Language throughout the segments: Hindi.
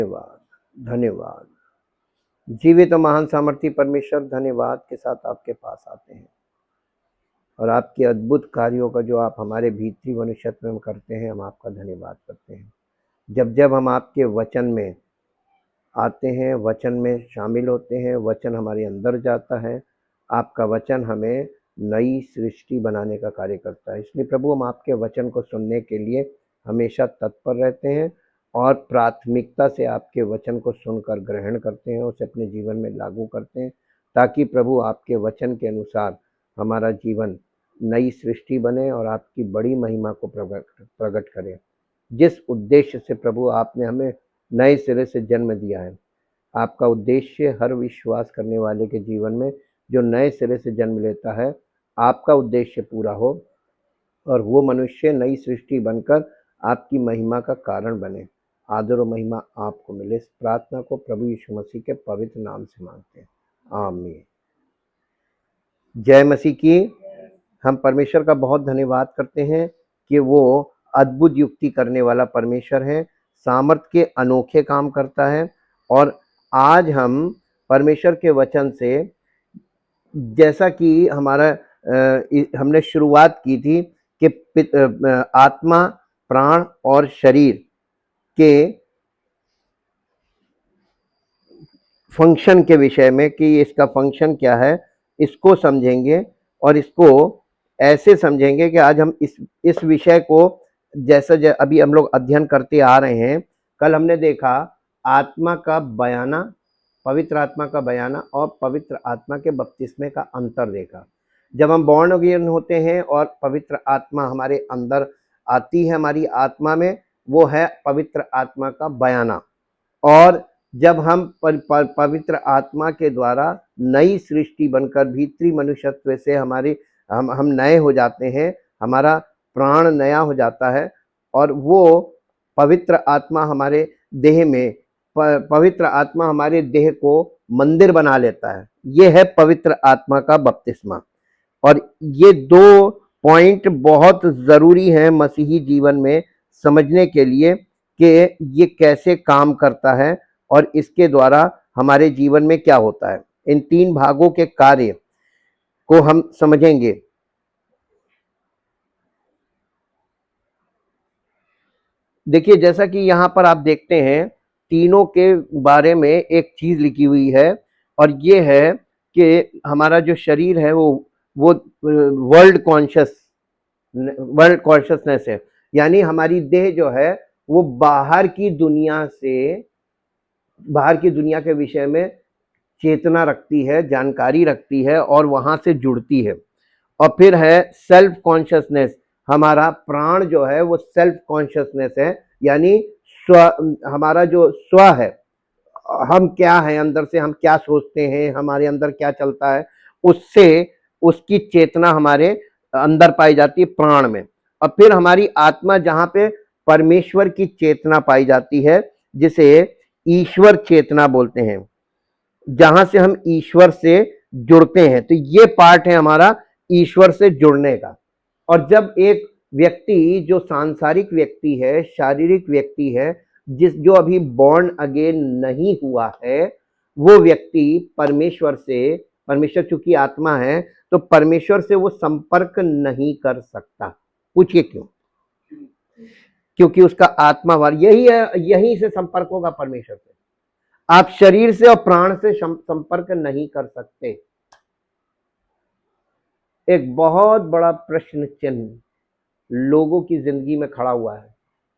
धन्यवाद धन्यवाद। जीवित और महान सामर्थी परमेश्वर, धन्यवाद के साथ आपके पास आते हैं और आपके अद्भुत कार्यों का जो आप हमारे भीतरी मनुष्यत्व में करते हैं, हम आपका धन्यवाद करते हैं। जब जब हम आपके वचन में आते हैं, वचन में शामिल होते हैं, वचन हमारे अंदर जाता है, आपका वचन हमें नई सृष्टि बनाने का कार्य करता है। इसलिए प्रभु, हम आपके वचन को सुनने के लिए हमेशा तत्पर रहते हैं और प्राथमिकता से आपके वचन को सुनकर ग्रहण करते हैं, उसे अपने जीवन में लागू करते हैं, ताकि प्रभु आपके वचन के अनुसार हमारा जीवन नई सृष्टि बने और आपकी बड़ी महिमा को प्रकट करें। जिस उद्देश्य से प्रभु आपने हमें नए सिरे से जन्म दिया है, आपका उद्देश्य हर विश्वास करने वाले के जीवन में जो नए सिरे से जन्म लेता है, आपका उद्देश्य पूरा हो और वो मनुष्य नई सृष्टि बनकर आपकी महिमा का कारण बने। आदर और महिमा आपको मिले। इस प्रार्थना को प्रभु यीशु मसीह के पवित्र नाम से मांगते हैं, आमीन। जय मसीह की। हम परमेश्वर का बहुत धन्यवाद करते हैं कि वो अद्भुत युक्ति करने वाला परमेश्वर है, सामर्थ के अनोखे काम करता है। और आज हम परमेश्वर के वचन से, जैसा कि हमने शुरुआत की थी कि आत्मा, प्राण और शरीर के फंक्शन के विषय में, कि इसका फंक्शन क्या है, इसको समझेंगे और इसको ऐसे समझेंगे कि आज हम इस विषय को जैसा अभी हम लोग अध्ययन करते आ रहे हैं। कल हमने देखा आत्मा का बयाना, पवित्र आत्मा का बयाना और पवित्र आत्मा के बपतिस्मे का अंतर देखा। जब हम बॉर्न अगेन होते हैं और पवित्र आत्मा हमारे अंदर आती है, हमारी आत्मा में, वो है पवित्र आत्मा का बयाना। और जब हम पवित्र आत्मा के द्वारा नई सृष्टि बनकर भीतरी मनुष्यत्व से हम नए हो जाते हैं, हमारा प्राण नया हो जाता है और वो पवित्र आत्मा हमारे देह में, पवित्र आत्मा हमारे देह को मंदिर बना लेता है। ये है पवित्र आत्मा का बपतिस्मा। और ये दो पॉइंट बहुत ज़रूरी हैं मसीही जीवन में समझने के लिए कि ये कैसे काम करता है और इसके द्वारा हमारे जीवन में क्या होता है। इन तीन भागों के कार्य को हम समझेंगे। देखिए, जैसा कि यहाँ पर आप देखते हैं, तीनों के बारे में एक चीज लिखी हुई है और ये है कि हमारा जो शरीर है वो वर्ल्ड कॉन्शियसनेस है। यानी हमारी देह जो है वो बाहर की दुनिया के विषय में चेतना रखती है, जानकारी रखती है और वहां से जुड़ती है। और फिर है सेल्फ कॉन्शियसनेस। हमारा प्राण जो है वो सेल्फ कॉन्शियसनेस है, यानी हमारा जो स्व है, हम क्या हैं, अंदर से हम क्या सोचते हैं, हमारे अंदर क्या चलता है, उसकी चेतना हमारे अंदर पाई जाती है प्राण में। और फिर हमारी आत्मा, जहां पे परमेश्वर की चेतना पाई जाती है, जिसे ईश्वर चेतना बोलते हैं, जहां से हम ईश्वर से जुड़ते हैं। तो ये पार्ट है हमारा ईश्वर से जुड़ने का। और जब एक व्यक्ति जो सांसारिक व्यक्ति है, शारीरिक व्यक्ति है, जो अभी बॉर्न अगेन नहीं हुआ है, वो व्यक्ति परमेश्वर चूंकि आत्मा है तो परमेश्वर से वो संपर्क नहीं कर सकता। पूछिए क्यों? क्योंकि उसका आत्मावार यही है, यहीं से संपर्क होगा परमेश्वर से। आप शरीर से और प्राण से संपर्क नहीं कर सकते। एक बहुत बड़ा प्रश्न चिन्ह लोगों की जिंदगी में खड़ा हुआ है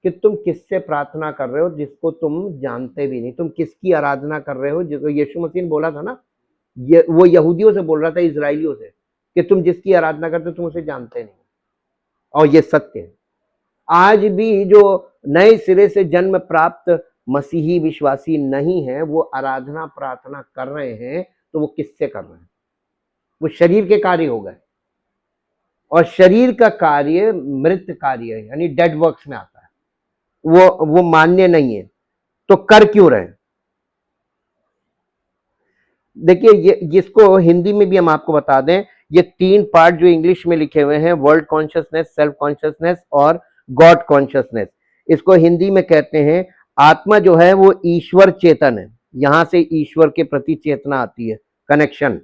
कि तुम किससे प्रार्थना कर रहे हो जिसको तुम जानते भी नहीं। तुम किसकी आराधना कर रहे हो, जिसको यीशु मसीह ने बोला था ना, वो यहूदियों से बोल रहा था, इजराइलियों से, कि तुम जिसकी आराधना करते हो तुम उसे जानते नहीं। और ये सत्य है। आज भी जो नए सिरे से जन्म प्राप्त मसीही विश्वासी नहीं है, वो आराधना प्रार्थना कर रहे हैं, तो वो किससे कर रहे हैं? वो शरीर के कार्य हो गए। और शरीर का कार्य मृत कार्य है, यानी डेड वर्क्स में आता है, वो मान्य नहीं है। तो कर क्यों रहे? देखिए, जिसको हिंदी में भी हम आपको बता दें, ये तीन पार्ट जो इंग्लिश में लिखे हुए हैं, वर्ल्ड कॉन्शियसनेस, सेल्फ कॉन्शियसनेस और गॉड कॉन्शियसनेस, इसको हिंदी में कहते हैं आत्मा जो है वो ईश्वर चेतन है, यहां से ईश्वर के प्रति चेतना आती है, कनेक्शन।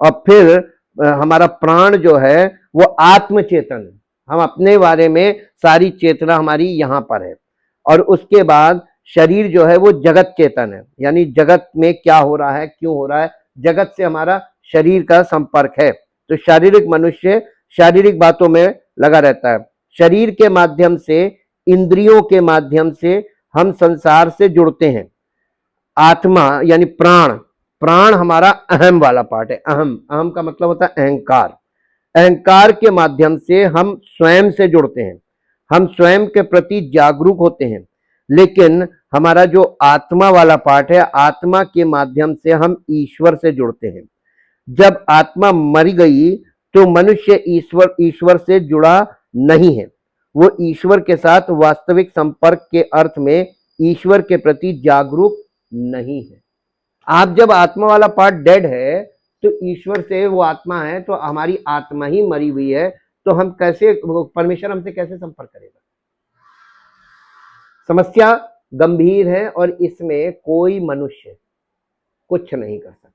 और फिर हमारा प्राण जो है वो आत्म चेतन है, हम अपने बारे में सारी चेतना हमारी यहां पर है। और उसके बाद शरीर जो है वो जगत चेतन है, यानी जगत में क्या हो रहा है, क्यों हो रहा है, जगत से हमारा शरीर का संपर्क है। तो शारीरिक मनुष्य शारीरिक बातों में लगा रहता है। शरीर के माध्यम से, इंद्रियों के माध्यम से हम संसार से जुड़ते हैं। आत्मा यानी प्राण, प्राण हमारा अहम वाला पार्ट है। अहम, अहम का मतलब होता है अहंकार। अहंकार के माध्यम से हम स्वयं से जुड़ते हैं, हम स्वयं के प्रति जागरूक होते हैं। लेकिन हमारा जो आत्मा वाला पार्ट है, आत्मा के माध्यम से हम ईश्वर से जुड़ते हैं। जब आत्मा मर गई तो मनुष्य ईश्वर से जुड़ा नहीं है, वो ईश्वर के साथ वास्तविक संपर्क के अर्थ में ईश्वर के प्रति जागरूक नहीं है। आप जब आत्मा वाला पार्ट डेड है तो ईश्वर से, वो आत्मा है तो हमारी आत्मा ही मरी हुई है, तो हम कैसे, परमेश्वर हमसे कैसे संपर्क करेगा? समस्या गंभीर है और इसमें कोई मनुष्य कुछ नहीं कर सकता।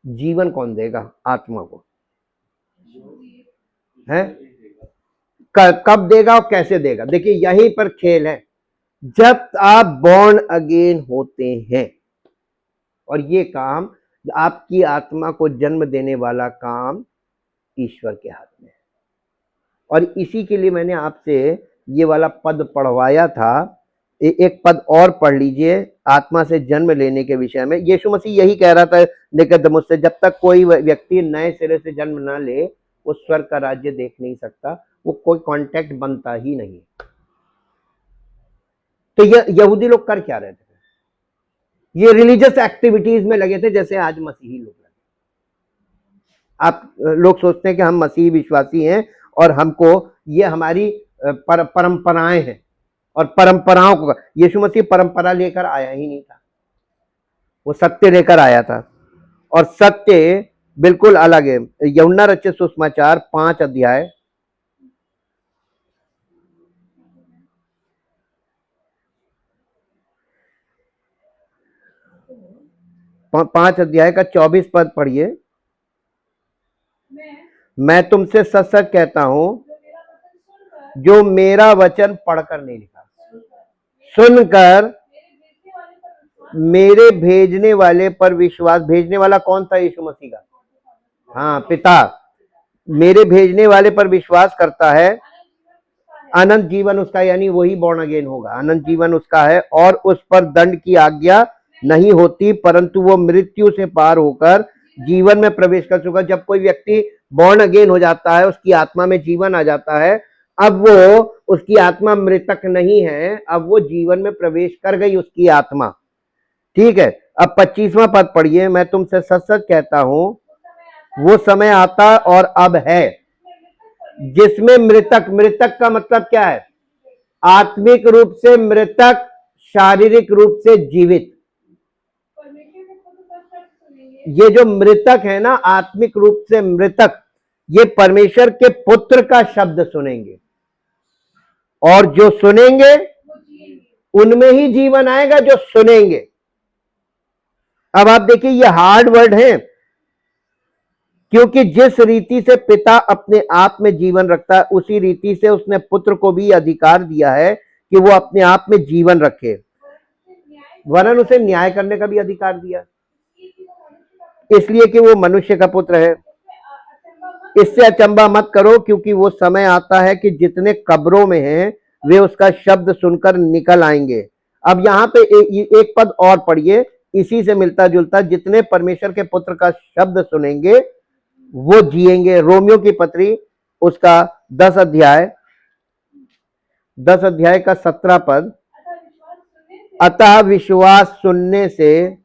जीवन कौन देगा आत्मा को? है कब देगा और कैसे देगा? देखिए यहीं पर खेल है। जब आप बॉर्न अगेन होते हैं, और ये काम, आपकी आत्मा को जन्म देने वाला काम ईश्वर के हाथ में है। और इसी के लिए मैंने आपसे ये वाला पद पढ़वाया था। एक पद और पढ़ लीजिए आत्मा से जन्म लेने के विषय में। यीशु मसीह यही कह रहा था निकोदेमुस से, जब तक कोई व्यक्ति नए सिरे से जन्म ना ले वो स्वर्ग का राज्य देख नहीं सकता, वो कोई कांटेक्ट बनता ही नहीं। तो ये यहूदी लोग कर क्या रहे थे? ये रिलीजियस एक्टिविटीज में लगे थे, जैसे आज मसीही लोग लगे। आप लोग सोचते हैं कि हम मसीही विश्वासी हैं और हमको ये हमारी परंपराएं हैं, और परंपराओं को, यीशु मसीह परंपरा लेकर आया ही नहीं था, वो सत्य लेकर आया था। और सत्य बिल्कुल अलग है। यूहन्ना रचित सुसमाचार 5 अध्याय 5 अध्याय का 24 पद पढ़िए। मैं तुमसे सच सच कहता हूं, जो मेरा वचन पढ़कर नहीं लिखा, सुनकर मेरे भेजने वाले पर विश्वास, भेजने वाला कौन था? यीशु मसीह का, हाँ, पिता। मेरे भेजने वाले पर विश्वास करता है, अनंत जीवन उसका, यानी वही बॉर्न अगेन होगा, अनंत जीवन उसका है, और उस पर दंड की आज्ञा नहीं होती, परंतु वो मृत्यु से पार होकर जीवन में प्रवेश कर चुका। जब कोई व्यक्ति बॉर्न अगेन हो जाता है, उसकी आत्मा में जीवन आ जाता है, अब वो, उसकी आत्मा मृतक नहीं है, अब वो जीवन में प्रवेश कर गई उसकी आत्मा। ठीक है, अब 25वां पद पढ़िए। मैं तुमसे सच सच कहता हूं, वो समय आता और अब है, जिसमें मृतक, मृतक का मतलब क्या है? आत्मिक रूप से मृतक, शारीरिक रूप से जीवित। ये जो मृतक है ना, आत्मिक रूप से मृतक, ये परमेश्वर के पुत्र का शब्द सुनेंगे, और जो सुनेंगे उनमें ही जीवन आएगा, जो सुनेंगे। अब आप देखिए ये हार्ड वर्ड है, क्योंकि जिस रीति से पिता अपने आप में जीवन रखता है, उसी रीति से उसने पुत्र को भी अधिकार दिया है कि वो अपने आप में जीवन रखे, वरन उसे न्याय करने का भी अधिकार दिया, इसलिए कि वो मनुष्य का पुत्र है। इससे अचंबा मत करो, क्योंकि वो समय आता है कि जितने कब्रों में हैं वे उसका शब्द सुनकर निकल आएंगे। अब यहाँ पे एक पद और पढ़िए, इसी से मिलता जुलता, जितने परमेश्वर के पुत्र का शब्द सुनेंगे वो जिएंगे। रोमियो की पत्री उसका 10 अध्याय का 17 पद, अतः विश्वास सुनने से,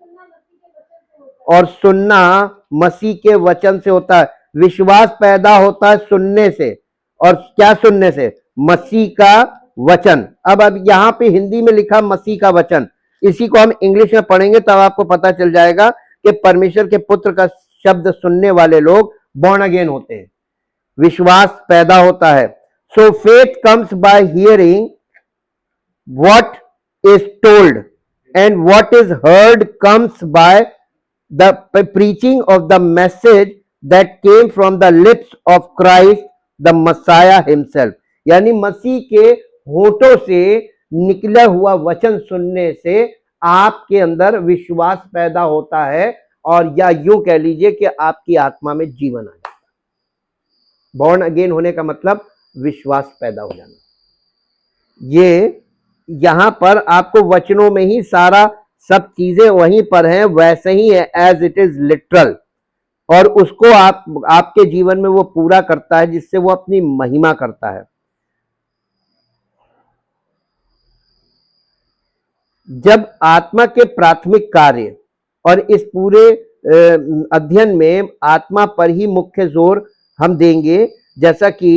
और सुनना मसीह के वचन से होता है। विश्वास पैदा होता है सुनने से, और क्या सुनने से? मसीह का वचन। अब यहाँ पे हिंदी में लिखा मसीह का वचन, इसी को हम इंग्लिश में पढ़ेंगे तब आपको पता चल जाएगा कि परमेश्वर के पुत्र का शब्द सुनने वाले लोग बॉर्न अगेन होते हैं, विश्वास पैदा होता है। सो faith comes by hearing what is told, and what is heard comes by the preaching of the message that came from the lips of Christ the Messiah himself. यानी मसीह के होठों से निकला हुआ वचन सुनने से आपके अंदर विश्वास पैदा होता है, और या यूं कह लीजिए कि आपकी आत्मा में जीवन आ जाता है। बॉर्न अगेन होने का मतलब विश्वास पैदा हो जाना। ये यहां पर आपको वचनों में ही सारा सब चीजें वहीं पर हैं, वैसे ही है एज इट इज लिटरल, और उसको आपके जीवन में वो पूरा करता है, जिससे वो अपनी महिमा करता है। जब आत्मा के प्राथमिक कार्य और इस पूरे अध्ययन में आत्मा पर ही मुख्य जोर हम देंगे, जैसा कि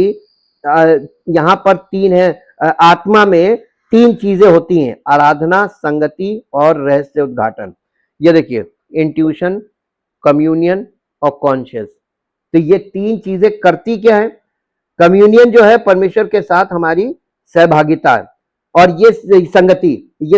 यहां पर 3 है। आत्मा में 3 चीजें होती हैं, आराधना, संगति और रहस्य उद्घाटन। ये देखिए, इंट्यूशन, कम्युनियन और कॉन्शियस। तो ये 3 चीजें करती क्या है? कम्युनियन जो है परमेश्वर के साथ हमारी सहभागिता है, और ये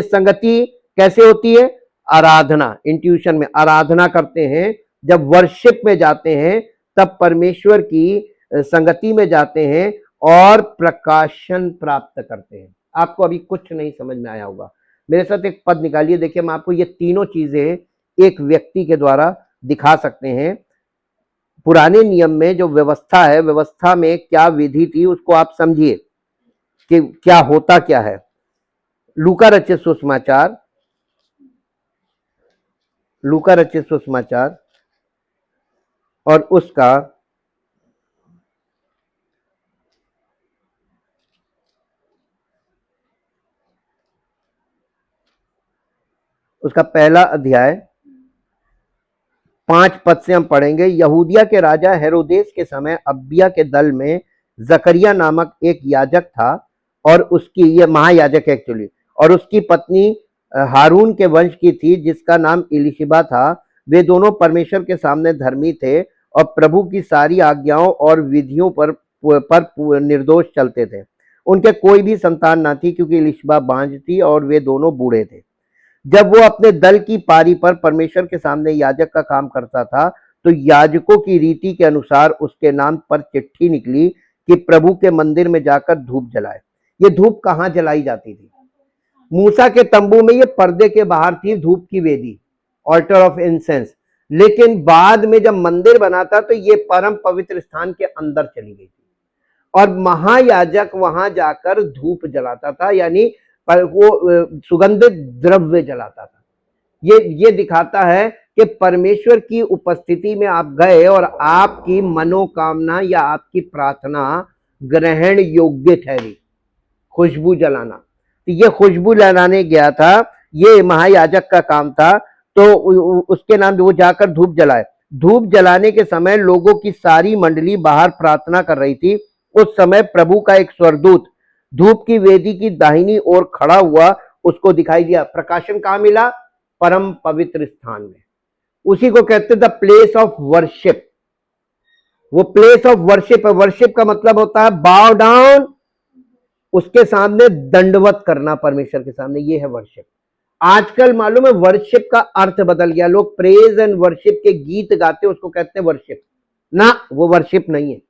संगति कैसे होती है? आराधना, इंट्यूशन में आराधना करते हैं, जब वर्शिप में जाते हैं तब परमेश्वर की संगति में जाते हैं और प्रकाशन प्राप्त करते हैं। आपको अभी कुछ नहीं समझ में आया होगा, मेरे साथ एक पद निकालिए। देखिए, मैं आपको ये तीनों चीजें एक व्यक्ति के द्वारा दिखा सकते हैं। पुराने नियम में जो व्यवस्था है, व्यवस्था में क्या विधि थी, उसको आप समझिए कि क्या होता क्या है। लूका रचित सुसमाचार, लूका रचित सुसमाचार और उसका पहला अध्याय 5 पद से हम पढ़ेंगे। यहूदिया के राजा हेरोदेस के समय अबिया के दल में जकरिया नामक एक याजक था, और उसकी, ये महायाजक है एक्चुअली, और उसकी पत्नी हारून के वंश की थी, जिसका नाम इलिशिबा था। वे दोनों परमेश्वर के सामने धर्मी थे और प्रभु की सारी आज्ञाओं और विधियों पर निर्दोष चलते थे। उनके कोई भी संतान ना थी, क्योंकि इलिशिबा बांझ थी और वे दोनों बूढ़े थे। जब वो अपने दल की पारी पर परमेश्वर के सामने याजक का काम करता था, तो याजकों की रीति के अनुसार उसके नाम पर चिट्ठी निकली कि प्रभु के मंदिर में जाकर धूप जलाए। ये धूप कहाँ जलाई जाती थी? मूसा के तंबू में ये पर्दे के बाहर थी धूप की वेदी, ऑल्टर ऑफ इंसेंस। लेकिन बाद में जब मंदिर बना था तो ये परम पवित्र स्थान के अंदर चली गई थी, और महायाजक वहां जाकर धूप जलाता था, यानी पर वो सुगंधित द्रव्य जलाता था। ये दिखाता है कि परमेश्वर की उपस्थिति में आप गए और आपकी मनोकामना या आपकी प्रार्थना ग्रहण योग्य ठहरी। खुशबू जलाना, तो ये खुशबू जलाने गया था, ये महायाजक का काम था। तो उसके नाम वो जाकर धूप जलाए। धूप जलाने के समय लोगों की सारी मंडली बाहर प्रार्थना कर रही थी। उस समय प्रभु का एक स्वर्गदूत धूप की वेदी की दाहिनी ओर खड़ा हुआ उसको दिखाई दिया। प्रकाशन कहाँ मिला? परम पवित्र स्थान में। उसी को कहते द प्लेस ऑफ वर्शिप। वो प्लेस ऑफ वर्शिप है। वर्शिप का मतलब होता है बाव डाउन, उसके सामने दंडवत करना परमेश्वर के सामने, ये है वर्शिप। आजकल मालूम है वर्शिप का अर्थ बदल गया। लोग प्रेज एंड वर्शिप के गीत गाते, उसको कहते हैं वर्शिप। ना, वो वर्शिप नहीं है।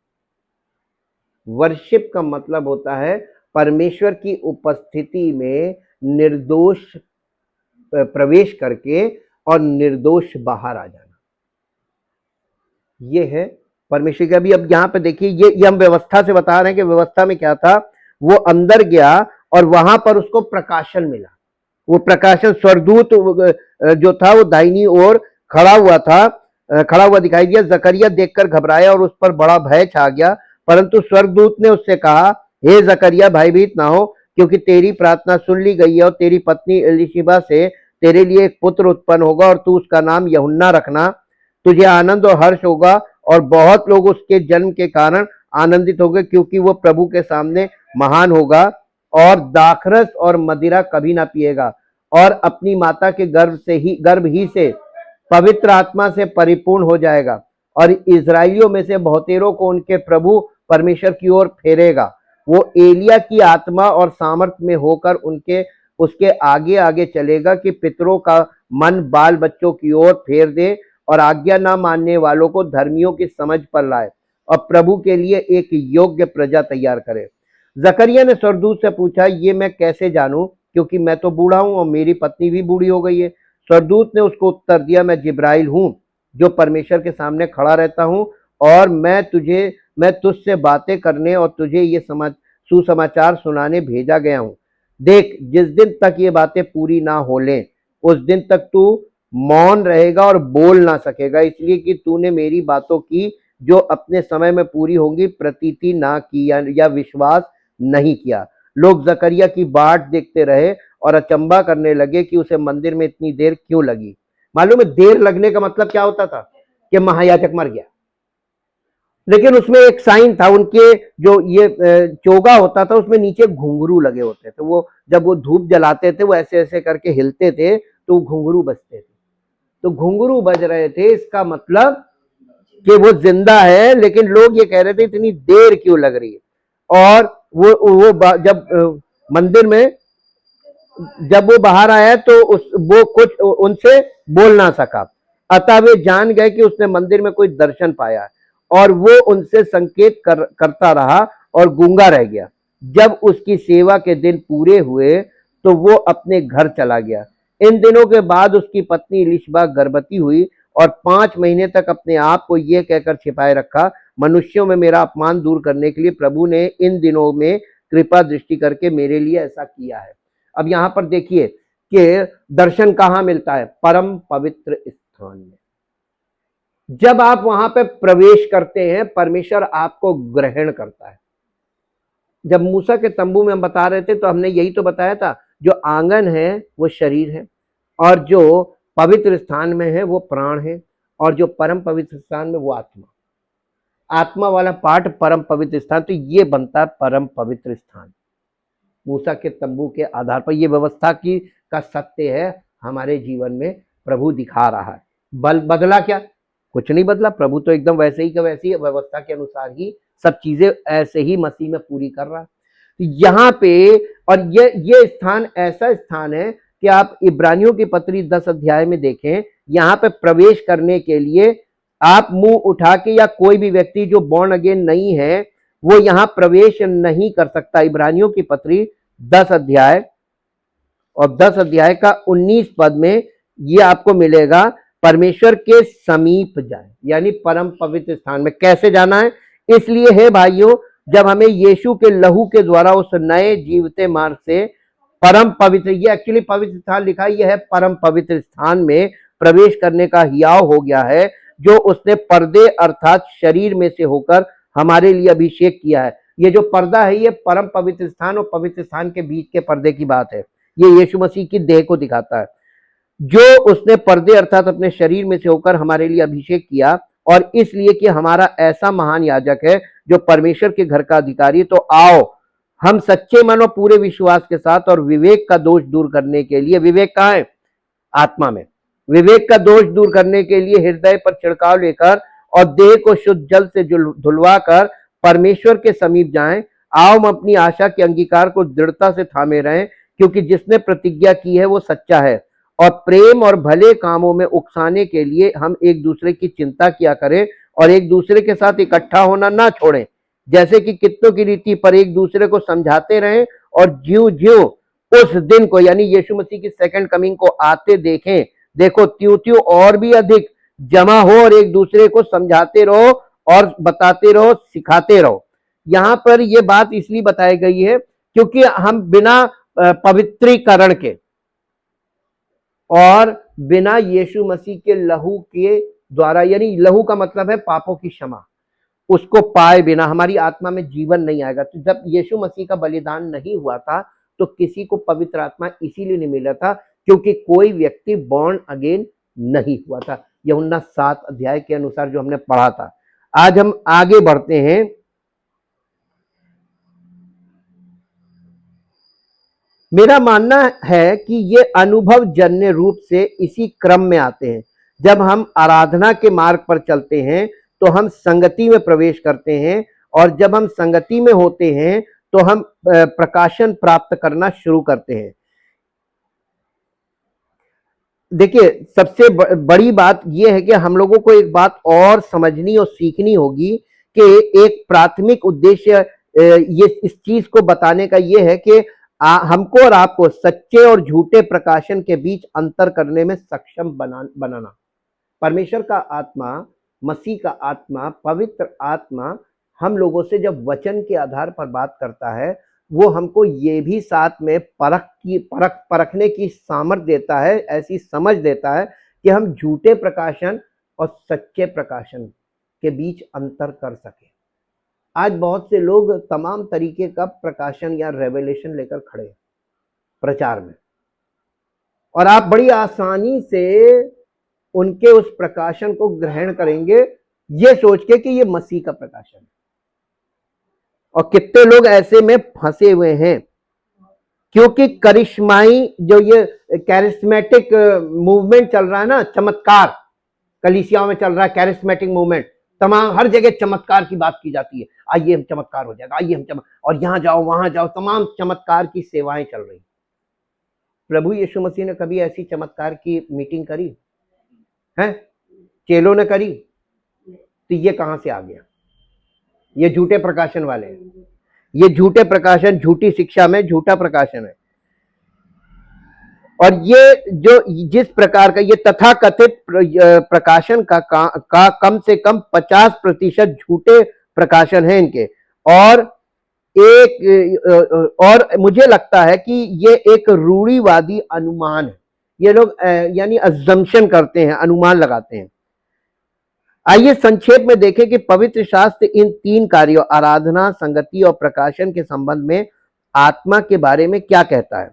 वर्शिप का मतलब होता है परमेश्वर की उपस्थिति में निर्दोष प्रवेश करके और निर्दोष बाहर आ जाना। ये है परमेश्वर का भी। अब यहां पे देखिए, ये हम व्यवस्था से बता रहे हैं कि व्यवस्था में क्या था। वो अंदर गया और वहां पर उसको प्रकाशन मिला। वो प्रकाशन, स्वर्गदूत जो था वो दाहिनी ओर खड़ा हुआ दिखाई दिया। जकरिया देखकर घबराया और उस पर बड़ा भय छा गया, परंतु स्वर्गदूत ने उससे कहा, हे जकरिया, भयभीत ना हो, क्योंकि तेरी प्रार्थना सुन ली गई है, और तेरी पत्नी एलिशिबा से तेरे लिए एक पुत्र उत्पन्न होगा, और तू उसका नाम यूहन्ना रखना। तुझे आनंद और हर्ष होगा, और बहुत लोग उसके जन्म के कारण आनंदित होंगे, क्योंकि वो प्रभु के सामने महान होगा, और दाखरस और मदिरा कभी ना पिएगा, और अपनी माता के गर्भ ही से पवित्र आत्मा से परिपूर्ण हो जाएगा, और इजराइलियों में से बहुतेरों को उनके प्रभु परमेश्वर की ओर फेरेगा। वो एलिया की आत्मा और सामर्थ में होकर उनके उसके आगे आगे चलेगा कि पितरों का मन बाल बच्चों की ओर फेर दे और आज्ञा ना मानने वालों को धर्मियों की समझ पर लाए और प्रभु के लिए एक योग्य प्रजा तैयार करे। जकरिया ने स्वर्गदूत से पूछा, ये मैं कैसे जानूं, क्योंकि मैं तो बूढ़ा हूं और मेरी पत्नी भी बूढ़ी हो गई है। स्वर्गदूत ने उसको उत्तर दिया, मैं जिब्राइल हूं जो परमेश्वर के सामने खड़ा रहता हूं और मैं तुझसे बातें करने और तुझे ये सुसमाचार सुनाने भेजा गया हूं। देख, जिस दिन तक ये बातें पूरी ना हो लें उस दिन तक तू मौन रहेगा और बोल ना सकेगा, इसलिए कि तूने मेरी बातों की जो अपने समय में पूरी होंगी प्रतीति ना की या विश्वास नहीं किया। लोग जकरिया की बाट देखते रहे और अचंभा करने लगे कि उसे मंदिर में इतनी देर क्यों लगी। मालूम है देर लगने का मतलब क्या होता था? कि महायाजक मर गया। लेकिन उसमें एक साइन था, उनके जो ये चोगा होता था उसमें नीचे घुंघरू लगे होते थे, वो जब वो धूप जलाते थे वो ऐसे ऐसे करके हिलते थे तो घुंघरू बजते थे। तो घुंघरू बज रहे थे, इसका मतलब कि वो जिंदा है, लेकिन लोग ये कह रहे थे इतनी देर क्यों लग रही है। और वो जब मंदिर में जब वो बाहर आया तो वो कुछ उनसे बोल ना सका, अतः वे जान गए कि उसने मंदिर में कोई दर्शन पाया और वो उनसे संकेत करता रहा और गूंगा रह गया। जब उसकी सेवा के दिन पूरे हुए तो वो अपने घर चला गया। इन दिनों के बाद उसकी पत्नी इलिशबा गर्भवती हुई और 5 महीने तक अपने आप को यह कहकर छिपाए रखा, मनुष्यों में मेरा अपमान दूर करने के लिए प्रभु ने इन दिनों में कृपा दृष्टि करके मेरे लिए ऐसा किया है। अब यहां पर देखिए कि दर्शन कहां मिलता है? परम पवित्र स्थान में। जब आप वहां पे प्रवेश करते हैं परमेश्वर आपको ग्रहण करता है। जब मूसा के तंबू में हम बता रहे थे तो हमने यही तो बताया था, जो आंगन है वो शरीर है और जो पवित्र स्थान में है वो प्राण है और जो परम पवित्र स्थान में वो आत्मा। आत्मा वाला पाठ परम पवित्र स्थान, तो ये बनता है परम पवित्र स्थान। मूसा के तंबू के आधार पर ये व्यवस्था की का सत्य है हमारे जीवन में प्रभु दिखा रहा है। बदला क्या? कुछ नहीं बदला। प्रभु तो एकदम वैसे ही का वैसे ही व्यवस्था के अनुसार ही सब चीजें ऐसे ही मसीह में पूरी कर रहा है। तो यहाँ पे और ये स्थान ऐसा स्थान है कि आप इब्रानियों की पत्री 10 अध्याय में देखें, यहाँ पे प्रवेश करने के लिए आप मुंह उठा के या कोई भी व्यक्ति जो बॉर्न अगेन नहीं है वो यहां प्रवेश नहीं कर सकता। इब्रानियों की पत्री 10 अध्याय और 10 अध्याय का 19 पद में ये आपको मिलेगा, परमेश्वर के समीप जाए, यानी परम पवित्र स्थान में। कैसे जाना है? इसलिए है भाइयों, जब हमें यीशु के लहू के द्वारा उस नए जीवते मार्ग से परम पवित्र, ये एक्चुअली पवित्र स्थान लिखा है, यह है परम पवित्र स्थान में प्रवेश करने का हियाव हो गया है, जो उसने पर्दे अर्थात शरीर में से होकर हमारे लिए अभिषेक किया है। ये जो पर्दा है ये परम पवित्र स्थान और पवित्र स्थान के बीच के पर्दे की बात है। ये यीशु मसीह की देह को दिखाता है, जो उसने पर्दे अर्थात अपने शरीर में से होकर हमारे लिए अभिषेक किया, और इसलिए कि हमारा ऐसा महान याजक है जो परमेश्वर के घर का अधिकारी। तो आओ हम सच्चे मन और पूरे विश्वास के साथ और विवेक का दोष दूर करने के लिए, विवेक कहाँ है? आत्मा में। विवेक का दोष दूर करने के लिए हृदय पर छिड़काव लेकर और देह को शुद्ध जल से धुलवा कर परमेश्वर के समीप जाएं। आओ हम अपनी आशा के अंगीकार को दृढ़ता से थामे रहें, क्योंकि जिसने प्रतिज्ञा की है वो सच्चा है। और प्रेम और भले कामों में उकसाने के लिए हम एक दूसरे की चिंता किया करें और एक दूसरे के साथ इकट्ठा होना ना छोड़ें, जैसे कि कित्तों की रीति पर एक दूसरे को समझाते रहें और ज्यों ज्यों उस दिन को, यानी यीशु मसीह की सेकंड कमिंग को आते देखें, देखो त्यों त्यों और भी अधिक जमा हो और एक दूसरे को समझाते रहो और बताते रहो, सिखाते रहो। यहां पर यह बात इसलिए बताई गई है क्योंकि हम बिना पवित्रीकरण के और बिना यीशु मसीह के लहू के द्वारा, यानी लहू का मतलब है पापों की क्षमा, उसको पाए बिना हमारी आत्मा में जीवन नहीं आएगा। तो जब यीशु मसीह का बलिदान नहीं हुआ था तो किसी को पवित्र आत्मा इसीलिए नहीं मिला था क्योंकि कोई व्यक्ति बॉर्न अगेन नहीं हुआ था। यूहन्ना 7 अध्याय के अनुसार जो हमने पढ़ा था। आज हम आगे बढ़ते हैं। मेरा मानना है कि ये अनुभव जन्य रूप से इसी क्रम में आते हैं। जब हम आराधना के मार्ग पर चलते हैं तो हम संगति में प्रवेश करते हैं, और जब हम संगति में होते हैं तो हम प्रकाशन प्राप्त करना शुरू करते हैं। देखिए सबसे बड़ी बात यह है कि हम लोगों को एक बात और समझनी और सीखनी होगी कि एक प्राथमिक उद्देश्य ये इस चीज को बताने का यह है कि हमको और आपको सच्चे और झूठे प्रकाशन के बीच अंतर करने में सक्षम बनाना। परमेश्वर का आत्मा, मसीह का आत्मा, पवित्र आत्मा हम लोगों से जब वचन के आधार पर बात करता है, वो हमको ये भी साथ में परखने की सामर्थ्य देता है, ऐसी समझ देता है कि हम झूठे प्रकाशन और सच्चे प्रकाशन के बीच अंतर कर सके। आज बहुत से लोग तमाम तरीके का प्रकाशन या रेवलेशन लेकर खड़े हैं प्रचार में, और आप बड़ी आसानी से उनके उस प्रकाशन को ग्रहण करेंगे ये सोच के कि ये मसीह का प्रकाशन है। और कितने लोग ऐसे में फंसे हुए हैं, क्योंकि करिश्माई जो ये कैरिस्मेटिक मूवमेंट चल रहा है ना, चमत्कार कलीसियाओं में चल रहा है, कैरिस्मेटिक मूवमेंट, तमाम हर जगह चमत्कार की बात की जाती है। आइए हम चमत्कार हो जाएगा, आइए हम और यहां जाओ वहां जाओ, तमाम चमत्कार की सेवाएं चल रही। प्रभु यीशु मसीह ने कभी ऐसी चमत्कार की मीटिंग करी है? चेलों ने करी? तो ये कहां से आ गया? ये झूठे प्रकाशन वाले हैं। ये झूठे प्रकाशन, झूठी शिक्षा में झूठा प्रकाशन है। और ये जो जिस प्रकार का ये तथाकथित प्रकाशन का कम से कम 50% झूठे प्रकाशन है इनके। और मुझे लगता है कि ये एक रूढ़िवादी अनुमान है। ये लोग यानी अजम्पशन करते हैं, अनुमान लगाते हैं। आइए संक्षेप में देखें कि पवित्र शास्त्र इन 3 कार्यों आराधना, संगति और प्रकाशन के संबंध में आत्मा के बारे में क्या कहता है।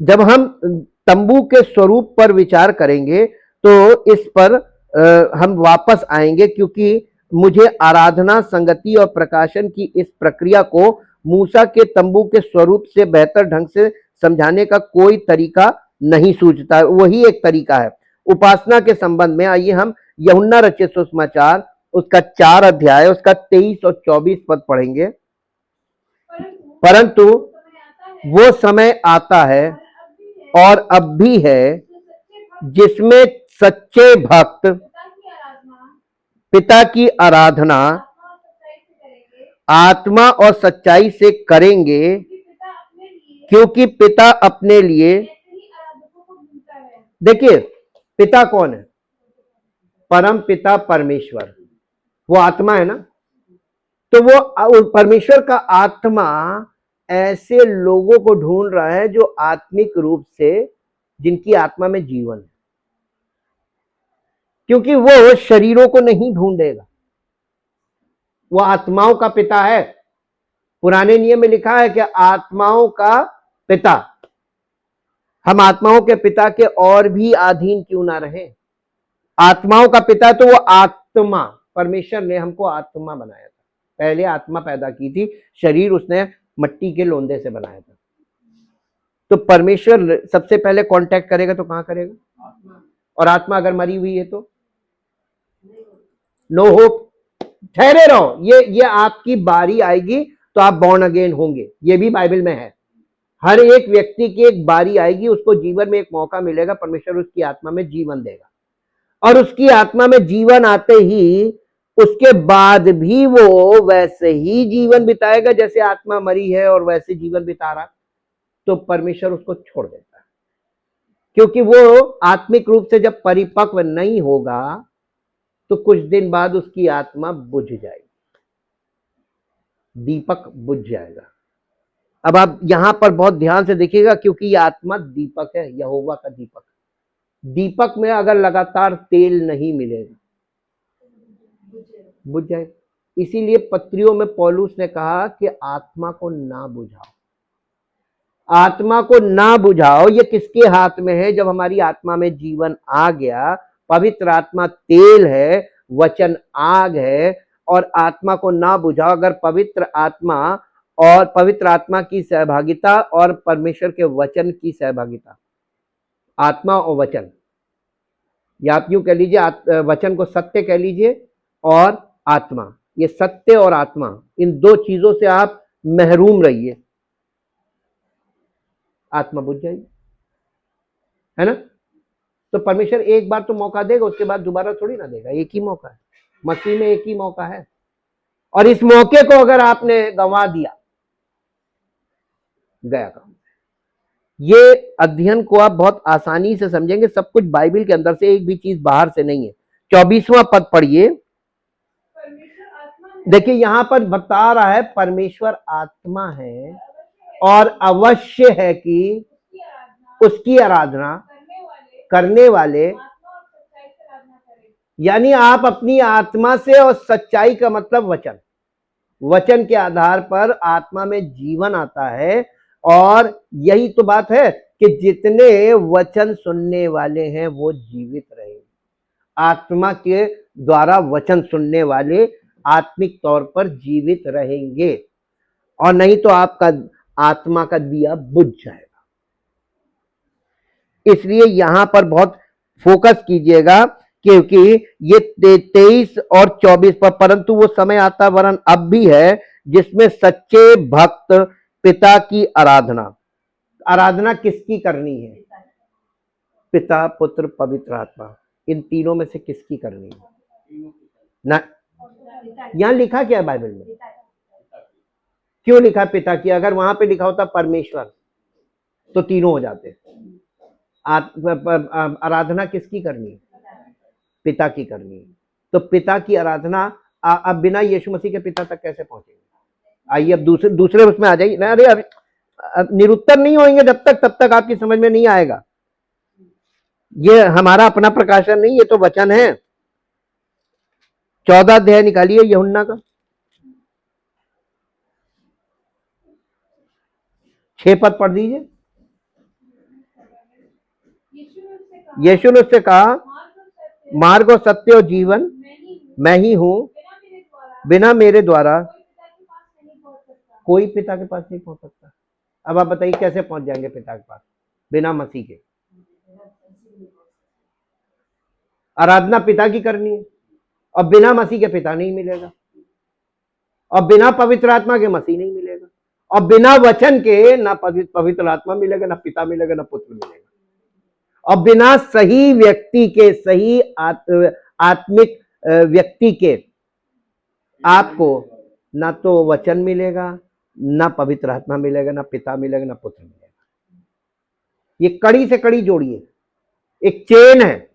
जब हम तंबू के स्वरूप पर विचार करेंगे तो इस पर हम वापस आएंगे, क्योंकि मुझे आराधना, संगति और प्रकाशन की इस प्रक्रिया को मूसा के तंबू के स्वरूप से बेहतर ढंग से समझाने का कोई तरीका नहीं सूझता। वही एक तरीका है। उपासना के संबंध में आइए हम यूहन्ना रचित सुसमाचार उसका 4 अध्याय उसका 23 और 24 पद पढ़ेंगे। परंतु वो समय आता है और अब भी है जिसमें सच्चे भक्त पिता की आराधना आत्मा और सच्चाई से करेंगे, क्योंकि पिता अपने लिए। देखिए पिता कौन है? परम पिता परमेश्वर, वो आत्मा है ना। तो वो परमेश्वर का आत्मा ऐसे लोगों को ढूंढ रहा है जो आत्मिक रूप से, जिनकी आत्मा में जीवन है, क्योंकि वो शरीरों को नहीं ढूंढेगा। वो आत्माओं का पिता है। पुराने नियम में लिखा है कि आत्माओं का पिता। हम आत्माओं के पिता के और भी अधीन क्यों ना रहें? आत्माओं का पिता तो वो आत्मा, परमेश्वर ने हमको आत्मा बनाया था। पहले आत्मा पैदा की थी, शरीर उसने मट्टी के लोंदे से बनाया था। तो परमेश्वर सबसे पहले कांटेक्ट करेगा तो कहां करेगा? और आत्मा अगर मरी हुई है तो नो होप, ठहरे रहो, ये आपकी बारी आएगी तो आप बॉर्न अगेन होंगे। ये भी बाइबल में है। हर एक व्यक्ति की एक बारी आएगी, उसको जीवन में एक मौका मिलेगा, परमेश्वर उसकी आत्मा में जीवन देगा। और उसकी आत्मा में जीवन आते ही उसके बाद भी वो वैसे ही जीवन बिताएगा जैसे आत्मा मरी है और वैसे जीवन बिता रहा। तो परमेश्वर उसको छोड़ देता है, क्योंकि वो आत्मिक रूप से जब परिपक्व नहीं होगा तो कुछ दिन बाद उसकी आत्मा बुझ जाएगी, दीपक बुझ जाएगा। अब आप यहां पर बहुत ध्यान से देखिएगा, क्योंकि ये आत्मा दीपक है, यहोवा का दीपक। दीपक में अगर लगातार तेल नहीं मिलेगा बुझ जाएगा। इसीलिए पत्रियों में पौलुस ने कहा कि आत्मा को ना बुझाओ, आत्मा को ना बुझाओ। ये किसके हाथ में है? जब हमारी आत्मा में जीवन आ गया, पवित्र आत्मा तेल है, वचन आग है, और आत्मा को ना बुझाओ। अगर पवित्र आत्मा और पवित्र आत्मा की सहभागिता और परमेश्वर के वचन की सहभागिता, आत्मा और वचन, या आप यूं कह लीजिए वचन को सत्य कह लीजिए और आत्मा, ये सत्य और आत्मा, इन 2 चीजों से आप महरूम रहिए। आत्मा बुझ जाएगी, है ना। तो परमेश्वर एक बार तो मौका देगा, उसके बाद दोबारा थोड़ी ना देगा, एक ही मौका है, मसीह में एक ही मौका है। और इस मौके को अगर आपने गंवा दिया, गया काम। ये अध्ययन को आप बहुत आसानी से समझेंगे, सब कुछ बाइबल के अंदर से, एक भी चीज बाहर से नहीं है। 24वां पद पढ़िए। देखिए यहां पर बता रहा है परमेश्वर आत्मा है और अवश्य है कि उसकी आराधना करने वाले, यानी आप अपनी आत्मा से, और सच्चाई का मतलब वचन, वचन के आधार पर आत्मा में जीवन आता है। और यही तो बात है कि जितने वचन सुनने वाले हैं वो जीवित रहेंगे। आत्मा के द्वारा वचन सुनने वाले आत्मिक तौर पर जीवित रहेंगे, और नहीं तो आपका आत्मा का दिया बुझ जाएगा। इसलिए यहां पर बहुत फोकस कीजिएगा, क्योंकि ये 23 और 24 पर, परंतु वो समय आता वरन अब भी है जिसमें सच्चे भक्त पिता की आराधना किसकी करनी है? पिता, पुत्र, पवित्र आत्मा, इन तीनों में से किसकी करनी है ना। यहां लिखा क्या है बाइबल में? क्यों लिखा पिता की? अगर वहां पे लिखा होता परमेश्वर तो तीनों हो जाते। आराधना किसकी करनी है? पिता की करनी है। तो पिता की आराधना अब बिना यीशु मसीह के पिता तक कैसे पहुंचेंगे? आइए अब दूसरे उसमें आ जाइए ना। अरे अब निरुत्तर नहीं होंगे जब तब तक आपकी समझ में नहीं आएगा। ये हमारा अपना प्रकाशन नहीं, ये तो वचन है। 14 अध्याय निकालिए यूहन्ना का, 6 पद पढ़ दीजिए। यीशु ने उससे कहा, मार्ग और सत्य और जीवन मैं ही हूं, बिना मेरे द्वारा कोई पिता के पास नहीं पहुंच सकता। अब आप बताइए कैसे पहुंच जाएंगे पिता के पास बिना मसीह के? आराधना पिता की करनी है, और बिना मसीह के पिता नहीं मिलेगा, और बिना पवित्र आत्मा के मसीह नहीं मिलेगा, और बिना वचन के ना पवित्र आत्मा मिलेगा, ना पिता मिलेगा, ना पुत्र मिलेगा। और बिना सही व्यक्ति के, सही आत्मिक व्यक्ति के आपको ना तो वचन मिलेगा, ना पवित्र आत्मा मिलेगा, ना पिता मिलेगा, ना पुत्र मिलेगा। ये कड़ी से कड़ी जोड़िए, एक चेन है।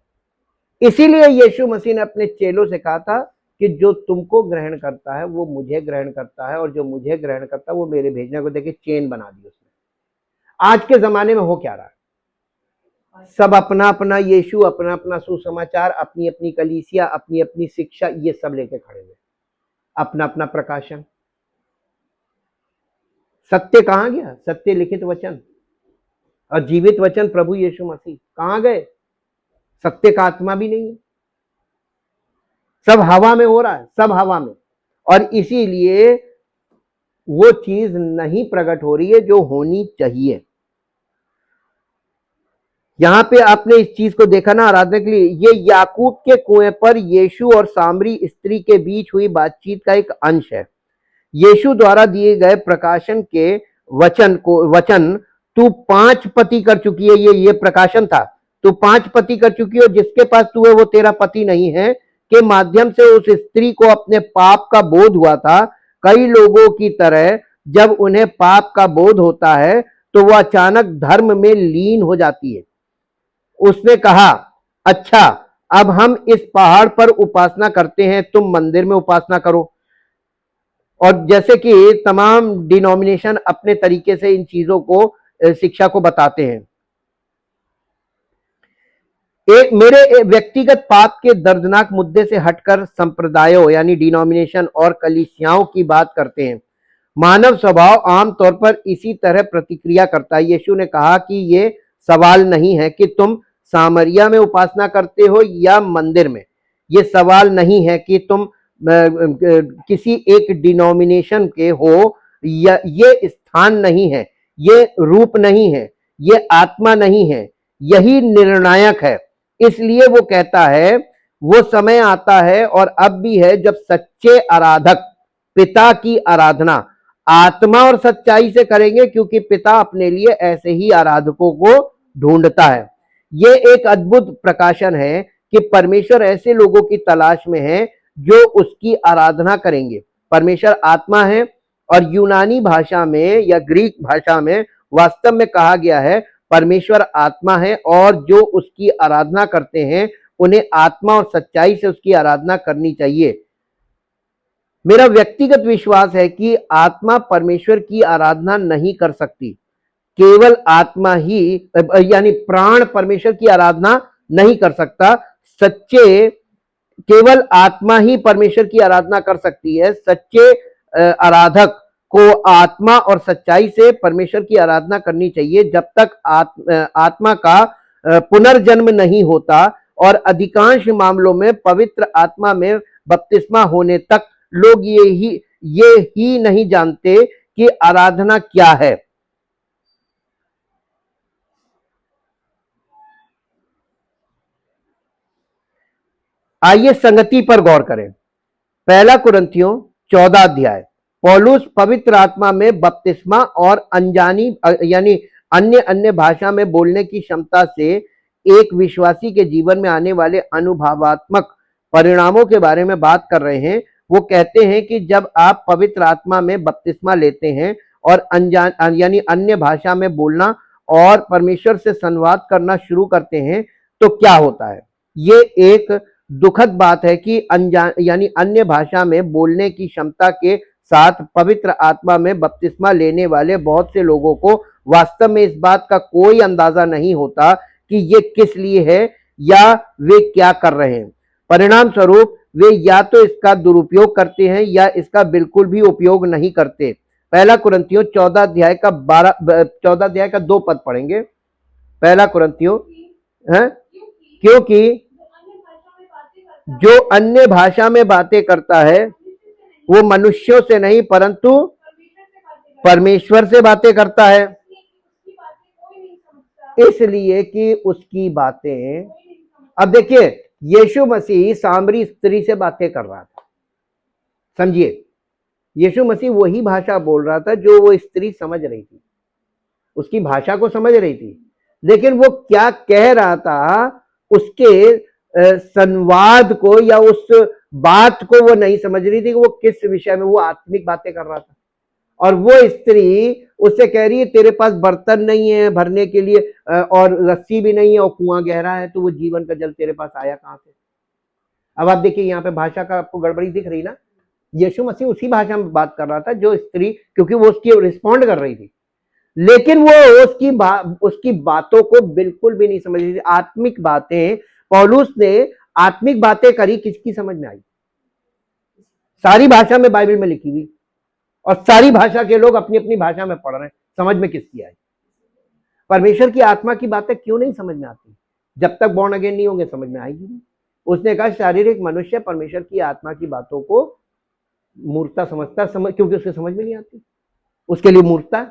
इसीलिए यीशु मसीह ने अपने चेलों से कहा था कि जो तुमको ग्रहण करता है वो मुझे ग्रहण करता है, और जो मुझे ग्रहण करता है वो मेरे भेजने को। देखिए चेन बना दी उसने। आज के जमाने में हो क्या रहा है? सब अपना अपना यीशु, अपना अपना सुसमाचार, अपनी अपनी कलीसिया, अपनी अपनी शिक्षा, ये सब लेके खड़े हुए, अपना अपना प्रकाशन। सत्य कहां गया? सत्य लिखित वचन और जीवित वचन प्रभु यीशु मसीह कहां गए? सत्य का आत्मा भी नहीं है, सब हवा में हो रहा है, सब हवा में। और इसीलिए वो चीज नहीं प्रकट हो रही है जो होनी चाहिए। यहां पे आपने इस चीज को देखा ना, आराधना के लिए। ये याकूब के कुएं पर यीशु और सामरी स्त्री के बीच हुई बातचीत का एक अंश है। यीशु द्वारा दिए गए प्रकाशन के वचन तू 5 पति कर चुकी है, ये प्रकाशन था। तू 5 पति कर चुकी है, जिसके पास तू है वो तेरा पति नहीं है, के माध्यम से उस स्त्री को अपने पाप का बोध हुआ था। कई लोगों की तरह जब उन्हें पाप का बोध होता है तो वह अचानक धर्म में लीन हो जाती है। उसने कहा, अच्छा अब हम इस पहाड़ पर उपासना करते हैं, तुम मंदिर में उपासना करो। और जैसे कि तमाम डिनोमिनेशन अपने तरीके से इन चीजों को, शिक्षा को बताते हैं। मेरे व्यक्तिगत पाप के दर्दनाक मुद्दे से हटकर संप्रदायों यानी डिनोमिनेशन और कलीसियाओं की बात करते हैं। मानव स्वभाव आमतौर पर इसी तरह प्रतिक्रिया करता है। यीशु ने कहा कि ये सवाल नहीं है कि तुम सामरिया में उपासना करते हो या मंदिर में। ये सवाल नहीं है कि तुम किसी एक डिनोमिनेशन के हो, या ये स्थान नहीं है, ये रूप नहीं है, ये आत्मा नहीं है, यही निर्णायक है। इसलिए वो कहता है वो समय आता है और अब भी है जब सच्चे आराधक पिता की आराधना आत्मा और सच्चाई से करेंगे, क्योंकि पिता अपने लिए ऐसे ही आराधकों को ढूंढता है। ये एक अद्भुत प्रकाशन है कि परमेश्वर ऐसे लोगों की तलाश में है जो उसकी आराधना करेंगे। परमेश्वर आत्मा है, और यूनानी भाषा में या ग्रीक भाषा में वास्तव में कहा गया है परमेश्वर आत्मा है, और जो उसकी आराधना करते हैं उन्हें आत्मा और सच्चाई से उसकी आराधना करनी चाहिए। मेरा व्यक्तिगत विश्वास है कि आत्मा परमेश्वर की आराधना नहीं कर सकती। केवल आत्मा ही यानी प्राण परमेश्वर की आराधना नहीं कर सकता। सच्चे केवल आत्मा ही परमेश्वर की आराधना कर सकती है। सच्चे आराधक को आत्मा और सच्चाई से परमेश्वर की आराधना करनी चाहिए। जब तक आत्मा का पुनर्जन्म नहीं होता, और अधिकांश मामलों में पवित्र आत्मा में बपतिस्मा होने तक लोग ये ही नहीं जानते कि आराधना क्या है। आइए संगति पर गौर करें। पहला कुरिन्थियों 14 अध्याय। पौलुस पवित्र आत्मा में बपतिस्मा और अनजानी यानी अन्य भाषा में बोलने की क्षमता से एक विश्वासी के जीवन में आने वाले अनुभवात्मक परिणामों के बारे में बात कर रहे हैं। वो कहते हैं कि जब आप पवित्र आत्मा में बपतिस्मा लेते हैं और अनजान यानी अन्य भाषा में बोलना और परमेश्वर से संवाद करना शुरू करते हैं, तो क्या होता है। ये एक दुखद बात है कि अनजान यानी अन्य भाषा में बोलने की क्षमता के साथ पवित्र आत्मा में बपतिस्मा लेने वाले बहुत से लोगों को वास्तव में इस बात का कोई अंदाजा नहीं होता कि ये किस लिए है या वे क्या कर रहे हैं। परिणाम स्वरूप वे या तो इसका दुरुपयोग करते हैं या इसका बिल्कुल भी उपयोग नहीं करते। पहला कुरिन्थियों 14 अध्याय का 2 पद पढ़ेंगे। पहला कुरिन्थियों, क्योंकि जो अन्य भाषा में बातें करता है वो मनुष्यों से नहीं परंतु परमेश्वर से बातें करता है, इसलिए कि उसकी बातें। अब देखिए, यीशु मसीह सामरी स्त्री से बातें कर रहा था, समझिए। यीशु मसीह वही भाषा बोल रहा था जो वो स्त्री समझ रही थी, उसकी भाषा को समझ रही थी, लेकिन वो क्या कह रहा था उसके संवाद को या उस बात को वो नहीं समझ रही थी कि वो किस विषय में वो आत्मिक बातें कर रहा था। और वो स्त्री उससे कह रही है तेरे पास बर्तन नहीं है भरने के लिए, और रस्सी भी नहीं है, और कुआं गहरा है, तो वो जीवन का जल तेरे पास आया कहां से। अब आप देखिए यहाँ पे भाषा का आपको गड़बड़ी दिख रही ना। यीशु मसीह उसी भाषा में बात कर रहा था जो स्त्री, क्योंकि वो उसकी रिस्पॉन्ड कर रही थी, लेकिन वो उसकी बातों को बिल्कुल भी नहीं समझ रही थी। आत्मिक बातें पौलुस ने आत्मिक बातें करी, किसकी समझ में आई। सारी भाषा में बाइबल में लिखी हुई, और सारी भाषा के लोग अपनी अपनी भाषा में पढ़ रहे हैं, समझ में किसकी आई। परमेश्वर की आत्मा की बातें क्यों नहीं समझ में आती। जब तक बॉर्न अगेन नहीं होंगे समझ में आएगी नहीं। उसने कहा शारीरिक मनुष्य परमेश्वर की आत्मा की बातों को मूर्खता समझता, क्योंकि उसके समझ में नहीं आती, उसके लिए मूर्खता।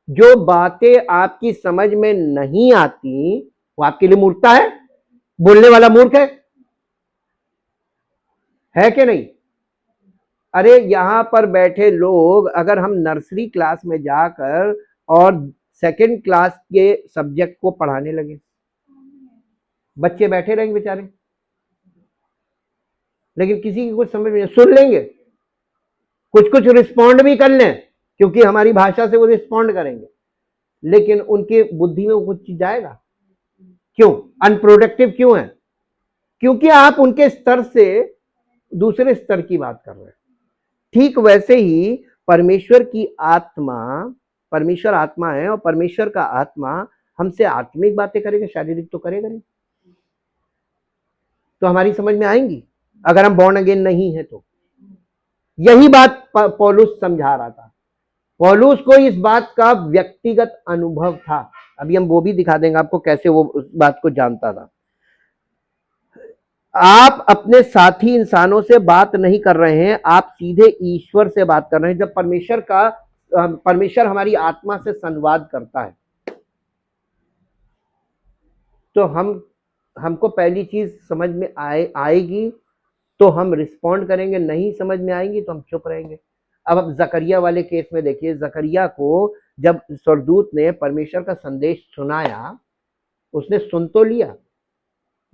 जो बातें आपकी समझ में नहीं आती वो आपके लिए मूर्खता है। बोलने वाला मूर्ख है कि नहीं। अरे यहां पर बैठे लोग, अगर हम नर्सरी क्लास में जाकर और सेकंड क्लास के सब्जेक्ट को पढ़ाने लगे, बच्चे बैठे रहेंगे बेचारे, लेकिन किसी की कुछ समझ में नहीं। सुन लेंगे, कुछ कुछ रिस्पॉन्ड भी कर लें, क्योंकि हमारी भाषा से वो रिस्पॉन्ड करेंगे, लेकिन उनके बुद्धि में वो कुछ चीज जाएगा। क्यों अनप्रोडक्टिव क्यों है। क्योंकि आप उनके स्तर से दूसरे स्तर की बात कर रहे हैं। ठीक वैसे ही परमेश्वर की आत्मा, परमेश्वर आत्मा है, और परमेश्वर का आत्मा हमसे आत्मिक बातें करेगा, शारीरिक तो करेगा नहीं। तो हमारी समझ में आएंगी अगर हम बॉर्न अगेन नहीं है तो। यही बात पौलुस समझा रहा था। पौलुस को इस बात का व्यक्तिगत अनुभव था। अभी हम वो भी दिखा देंगे आपको कैसे वो उस बात को जानता था। आप अपने साथी इंसानों से बात नहीं कर रहे हैं, आप सीधे ईश्वर से बात कर रहे हैं। जब परमेश्वर हमारी आत्मा से संवाद करता है, तो हमको पहली चीज समझ में आएगी तो हम रिस्पॉन्ड करेंगे, नहीं समझ में आएंगी तो हम चुप रहेंगे। अब आप जकरिया वाले केस में देखिए, जकरिया को जब स्वर्गदूत ने परमेश्वर का संदेश सुनाया, उसने सुन तो लिया,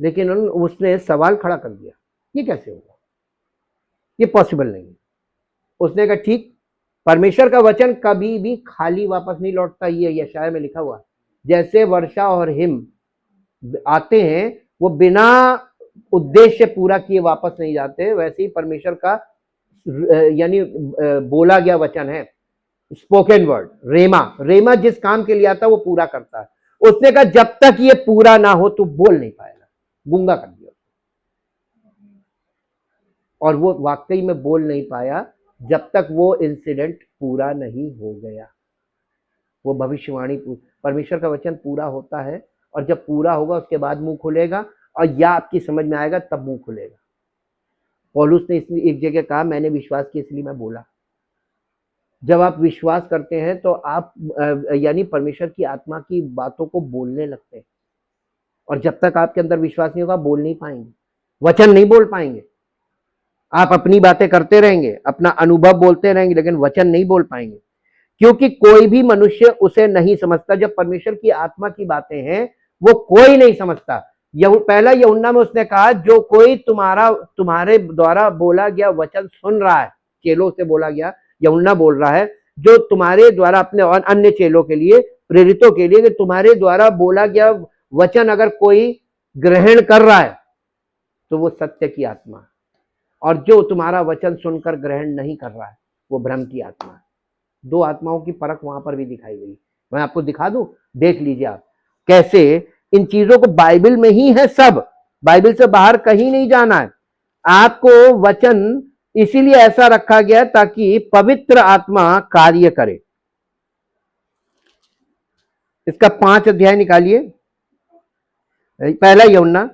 लेकिन उसने सवाल खड़ा कर दिया, ये कैसे होगा, ये पॉसिबल नहीं है। उसने कहा ठीक, परमेश्वर का वचन कभी भी खाली वापस नहीं लौटता, ये यशाया में लिखा हुआ। जैसे वर्षा और हिम आते हैं, वो बिना उद्देश्य पूरा किए वापस नहीं जाते, वैसे ही परमेश्वर का यानी बोला गया वचन है, स्पोकन वर्ड, रेमा, रेमा जिस काम के लिए आता वो पूरा करता है। उसने कहा जब तक ये पूरा ना हो तो बोल नहीं पाएगा, गूंगा कर दिया, और वो वाकई में बोल नहीं पाया जब तक वो इंसिडेंट पूरा नहीं हो गया। वो भविष्यवाणी, परमेश्वर का वचन पूरा होता है, और जब पूरा होगा उसके बाद मुंह खुलेगा, और या आपकी समझ में आएगा तब मुंह खुलेगा। पौलुस ने इसलिए एक जगह कहा, मैंने विश्वास किया इसलिए मैं बोला। जब आप विश्वास करते हैं तो आप यानी परमेश्वर की आत्मा की बातों को बोलने लगते हैं, और जब तक आपके अंदर विश्वास नहीं होगा बोल नहीं पाएंगे, वचन नहीं बोल पाएंगे। आप अपनी बातें करते रहेंगे, अपना अनुभव बोलते रहेंगे, लेकिन वचन नहीं बोल पाएंगे, क्योंकि कोई भी मनुष्य उसे नहीं समझता। जब परमेश्वर की आत्मा की बातें हैं वो कोई नहीं समझता। पहला यूहन्ना में उसने कहा, जो कोई तुम्हारे द्वारा बोला गया वचन सुन रहा है, चेलों से बोला गया, यूहन्ना बोल रहा है, जो तुम्हारे द्वारा अपने और अन्य चेलों के लिए, प्रेरितों के लिए, कि तुम्हारे द्वारा बोला गया वचन अगर कोई ग्रहण कर रहा है तो वो सत्य की आत्मा है, और जो तुम्हारा वचन सुनकर ग्रहण नहीं कर रहा है वो भ्रम की आत्मा है। दो आत्माओं की परख वहां पर भी दिखाई गई। मैं आपको दिखा दूं, देख लीजिए आप कैसे इन चीजों को, बाइबल में ही है सब, बाइबल से बाहर कहीं नहीं जाना है आपको। वचन इसीलिए ऐसा रखा गया ताकि पवित्र आत्मा कार्य करे। इसका 5 अध्याय निकालिए, पहला यूहन्ना,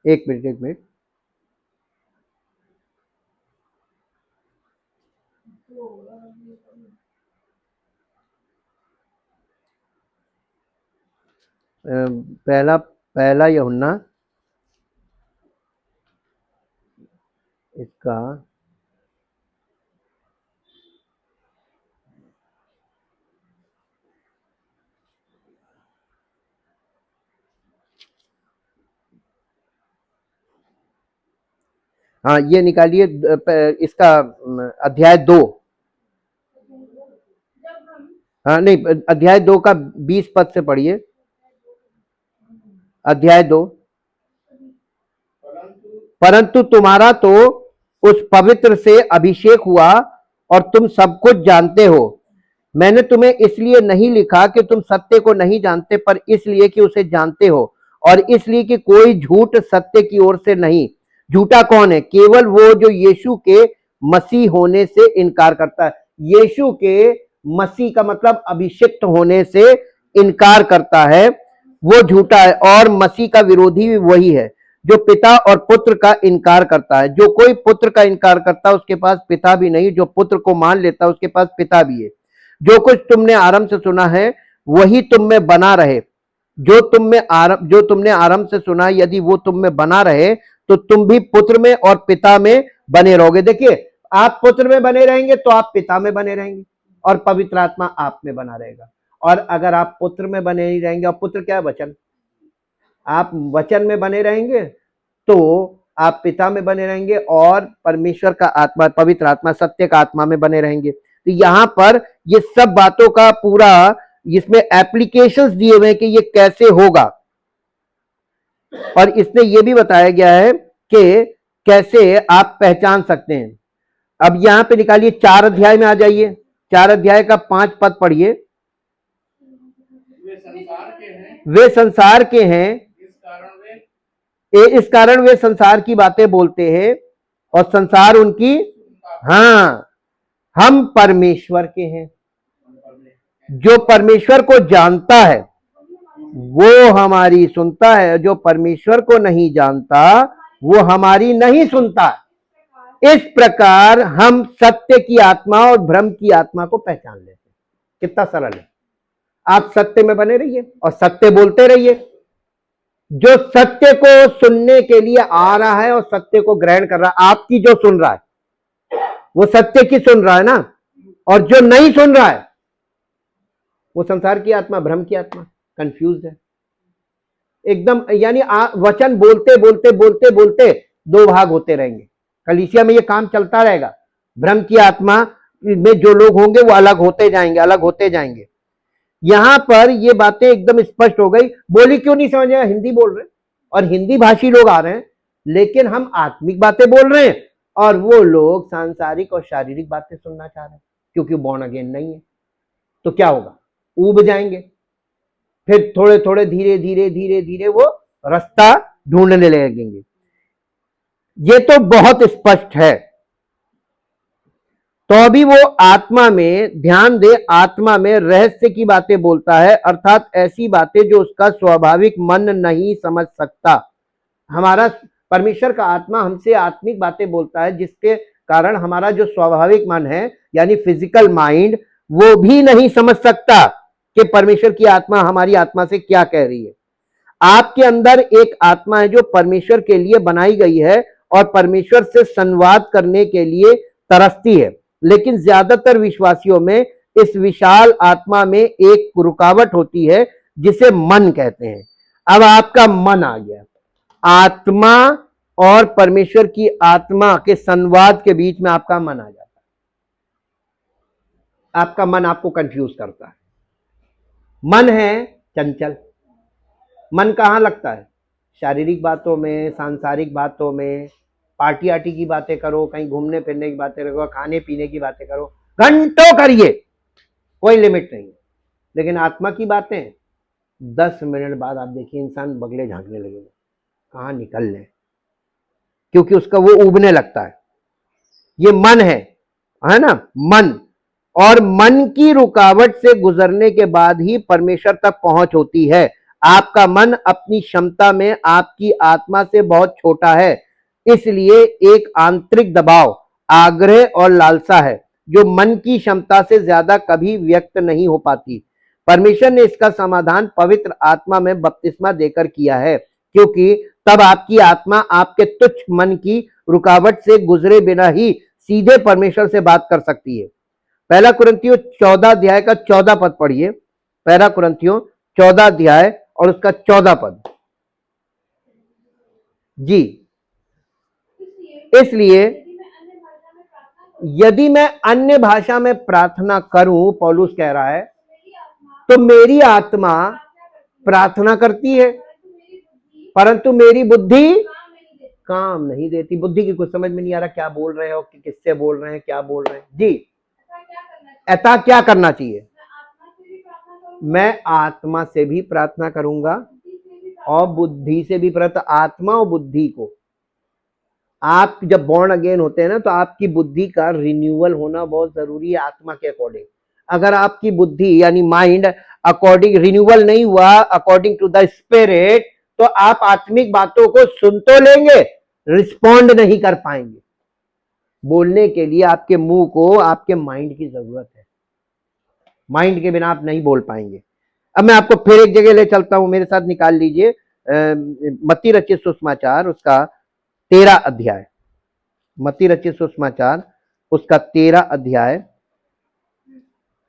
एक मिनट, पहला यूहन्ना, इसका हाँ ये निकालिए, इसका अध्याय 2, हाँ नहीं, अध्याय 2 का 20 पद से पढ़िए। अध्याय 2, परंतु तुम्हारा तो उस पवित्र से अभिषेक हुआ और तुम सब कुछ जानते हो। मैंने तुम्हें इसलिए नहीं लिखा कि तुम सत्य को नहीं जानते, पर इसलिए कि उसे जानते हो, और इसलिए कि कोई झूठ सत्य की ओर से नहीं। झूठा कौन है? केवल वो जो यीशु के मसीह होने से इनकार करता है। यीशु के मसीह का मतलब अभिषिक्त होने से इनकार करता है, वो झूठा है, और मसीह का विरोधी भी वही है जो पिता और पुत्र का इनकार करता है। जो कोई पुत्र का इनकार करता है उसके पास पिता भी नहीं, जो पुत्र को मान लेता है उसके पास पिता भी है। जो कुछ तुमने आरंभ से सुना है वही तुम में बना रहे। जो तुमने आरंभ से सुना, यदि वो तुम में बना रहे तो तुम भी पुत्र में और पिता में बने रहोगे। देखिए, आप पुत्र में बने रहेंगे तो आप पिता में बने रहेंगे, और पवित्र आत्मा आप में बना रहेगा। और अगर आप पुत्र में बने नहीं रहेंगे, और पुत्र क्या है? वचन। आप वचन में बने रहेंगे तो आप पिता में बने रहेंगे, और परमेश्वर का आत्मा, पवित्र आत्मा, सत्य का आत्मा में बने रहेंगे। तो यहां पर ये सब बातों का पूरा इसमें एप्लीकेशंस दिए हुए हैं कि ये कैसे होगा, और इसमें यह भी बताया गया है कि कैसे आप पहचान सकते हैं। अब यहां पे निकालिए, 4 अध्याय में आ जाइए, 4 अध्याय का 5 पद पढ़िए। वे संसार के हैं, इस कारण वे संसार की बातें बोलते हैं, और संसार उनकी, हाँ, हम परमेश्वर के हैं। जो परमेश्वर को जानता है वो हमारी सुनता है, जो परमेश्वर को नहीं जानता वो हमारी नहीं सुनता। इस प्रकार हम सत्य की आत्मा और भ्रम की आत्मा को पहचान लेते हैं। कितना सरल है। आप सत्य में बने रहिए और सत्य बोलते रहिए। जो सत्य को सुनने के लिए आ रहा है और सत्य को ग्रहण कर रहा है, आपकी जो सुन रहा है वो सत्य की सुन रहा है ना, और जो नहीं सुन रहा है वो संसार की आत्मा, भ्रम की आत्मा, कंफ्यूज है एकदम। यानी वचन बोलते बोलते बोलते बोलते दो भाग होते रहेंगे। कलीसिया में ये काम चलता रहेगा। भ्रम की आत्मा में जो लोग होंगे वो अलग होते जाएंगे, अलग होते जाएंगे। यहां पर ये बातें एकदम स्पष्ट हो गई। बोली क्यों नहीं समझ रहे? हिंदी बोल रहे हैं और हिंदी भाषी लोग आ रहे हैं, लेकिन हम आत्मिक बातें बोल रहे हैं और वो लोग सांसारिक और शारीरिक बातें सुनना चाह रहे हैं, क्योंकि बॉर्न अगेन नहीं है। तो क्या होगा? ऊब जाएंगे, फिर थोड़े थोड़े धीरे धीरे धीरे धीरे वो रास्ता ढूंढने लगेंगे। ये तो बहुत स्पष्ट है। तो अभी वो आत्मा में ध्यान दे, आत्मा में रहस्य की बातें बोलता है, अर्थात ऐसी बातें जो उसका स्वाभाविक मन नहीं समझ सकता। हमारा परमेश्वर का आत्मा हमसे आत्मिक बातें बोलता है, जिसके कारण हमारा जो स्वाभाविक मन है यानी फिजिकल माइंड, वो भी नहीं समझ सकता कि परमेश्वर की आत्मा हमारी आत्मा से क्या कह रही है। आपके अंदर एक आत्मा है जो परमेश्वर के लिए बनाई गई है और परमेश्वर से संवाद करने के लिए तरसती है, लेकिन ज्यादातर विश्वासियों में इस विशाल आत्मा में एक रुकावट होती है जिसे मन कहते हैं। अब आपका मन आ गया, आत्मा और परमेश्वर की आत्मा के संवाद के बीच में आपका मन आ जाता है। आपका मन आपको कंफ्यूज करता है। मन है चंचल। मन कहाँ लगता है? शारीरिक बातों में, सांसारिक बातों में। पार्टी आर्टी की बातें करो, कहीं घूमने फिरने की बातें करो, खाने पीने की बातें करो, घंटों करिए, कोई लिमिट नहीं। लेकिन आत्मा की बातें 10 मिनट बाद आप देखिए इंसान बगले झांकने लगेगा, कहाँ निकल ले, क्योंकि उसका वो उबने लगता है। ये मन है ना, मन। और मन की रुकावट से गुजरने के बाद ही परमेश्वर तक पहुंच होती है। आपका मन अपनी क्षमता में आपकी आत्मा से बहुत छोटा है, इसलिए एक आंतरिक दबाव, आग्रह और लालसा है जो मन की क्षमता से ज्यादा कभी व्यक्त नहीं हो पाती। परमेश्वर ने इसका समाधान पवित्र आत्मा में बपतिस्मा देकर किया है, क्योंकि तब आपकी आत्मा आपके तुच्छ मन की रुकावट से गुजरे बिना ही सीधे परमेश्वर से बात कर सकती है। पहला कुरिन्थियों 14 अध्याय का 14 पद पढ़िए। पहला कुरिन्थियों 14 अध्याय और उसका 14 पद। जी, इसलिए यदि मैं अन्य भाषा में प्रार्थना करूं, पौलुस कह रहा है, तो मेरी आत्मा प्रार्थना करती है परंतु मेरी बुद्धि काम नहीं देती। बुद्धि की कुछ समझ में नहीं आ रहा क्या बोल रहे हो, कि किससे बोल रहे हैं, क्या बोल रहे हैं। जी, ऐसा क्या करना चाहिए? मैं आत्मा से भी प्रार्थना करूंगा और बुद्धि से भी प्रार्थना। आत्मा और बुद्धि को, आप जब बॉर्न अगेन होते हैं ना, तो आपकी बुद्धि का रिन्यूअल होना बहुत जरूरी है आत्मा के अकॉर्डिंग। अगर आपकी बुद्धि यानी माइंड अकॉर्डिंग रिन्यूअल नहीं हुआ अकॉर्डिंग टू द स्पिरिट, तो आप आत्मिक बातों को सुन तो लेंगे, रिस्पॉन्ड नहीं कर पाएंगे। बोलने के लिए आपके मुंह को आपके माइंड की जरूरत है। माइंड के बिना आप नहीं बोल पाएंगे। अब मैं आपको फिर एक जगह ले चलता हूं, मेरे साथ निकाल लीजिए मत्ती रचित सुसमाचार उसका 13 अध्याय। मत्ती रचित सुसमाचार उसका 13 अध्याय।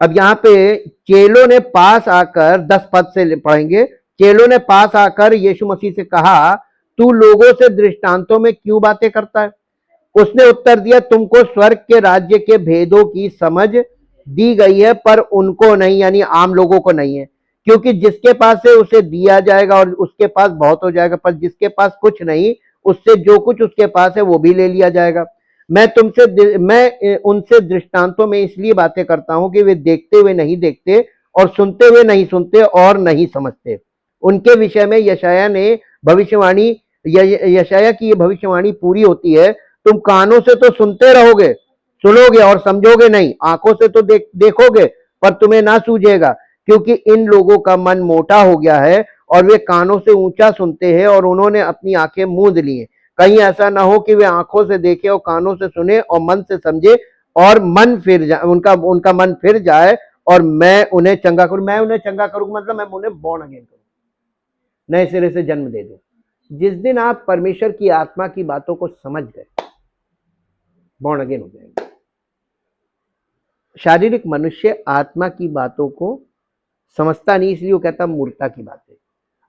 अब यहाँ पे चेलों ने पास आकर, 10 पद से पढ़ेंगे। चेलों ने पास आकर यीशु मसीह से कहा, तू लोगों से दृष्टांतों में क्यों बातें करता है? उसने उत्तर दिया, तुमको स्वर्ग के राज्य के भेदों की समझ दी गई है, पर उनको नहीं, यानी आम लोगों को नहीं है। क्योंकि जिसके पास है उसे दिया जाएगा और उसके पास बहुत हो जाएगा, पर जिसके पास कुछ नहीं, उससे जो कुछ उसके पास है वो भी ले लिया जाएगा। मैं उनसे दृष्टांतों में इसलिए बातें करता हूं कि वे देखते हुए नहीं देखते और सुनते हुए नहीं सुनते और नहीं समझते। उनके विषय में यशाया की ये भविष्यवाणी पूरी होती है, तुम कानों से तो सुनते रहोगे, सुनोगे और समझोगे नहीं, आंखों से तो देखोगे पर तुम्हें ना सूझेगा, क्योंकि इन लोगों का मन मोटा हो गया है और वे कानों से ऊंचा सुनते हैं और उन्होंने अपनी आंखें मूंद ली हैं। कहीं ऐसा ना हो कि वे आंखों से देखे और कानों से सुने और मन से समझे और मन फिर जाए, उनका मन फिर जाए और मैं उन्हें चंगा करूं। मैं उन्हें चंगा करूं मतलब मैं उन्हें बॉर्न अगेन करूं। नए सिरे से जन्म दे दो। जिस दिन आप परमेश्वर की आत्मा की बातों को समझ गए, बॉर्न अगेन हो जाएंगे। शारीरिक मनुष्य आत्मा की बातों को समझता नहीं, इसलिए वो कहता मूर्खता की बातें,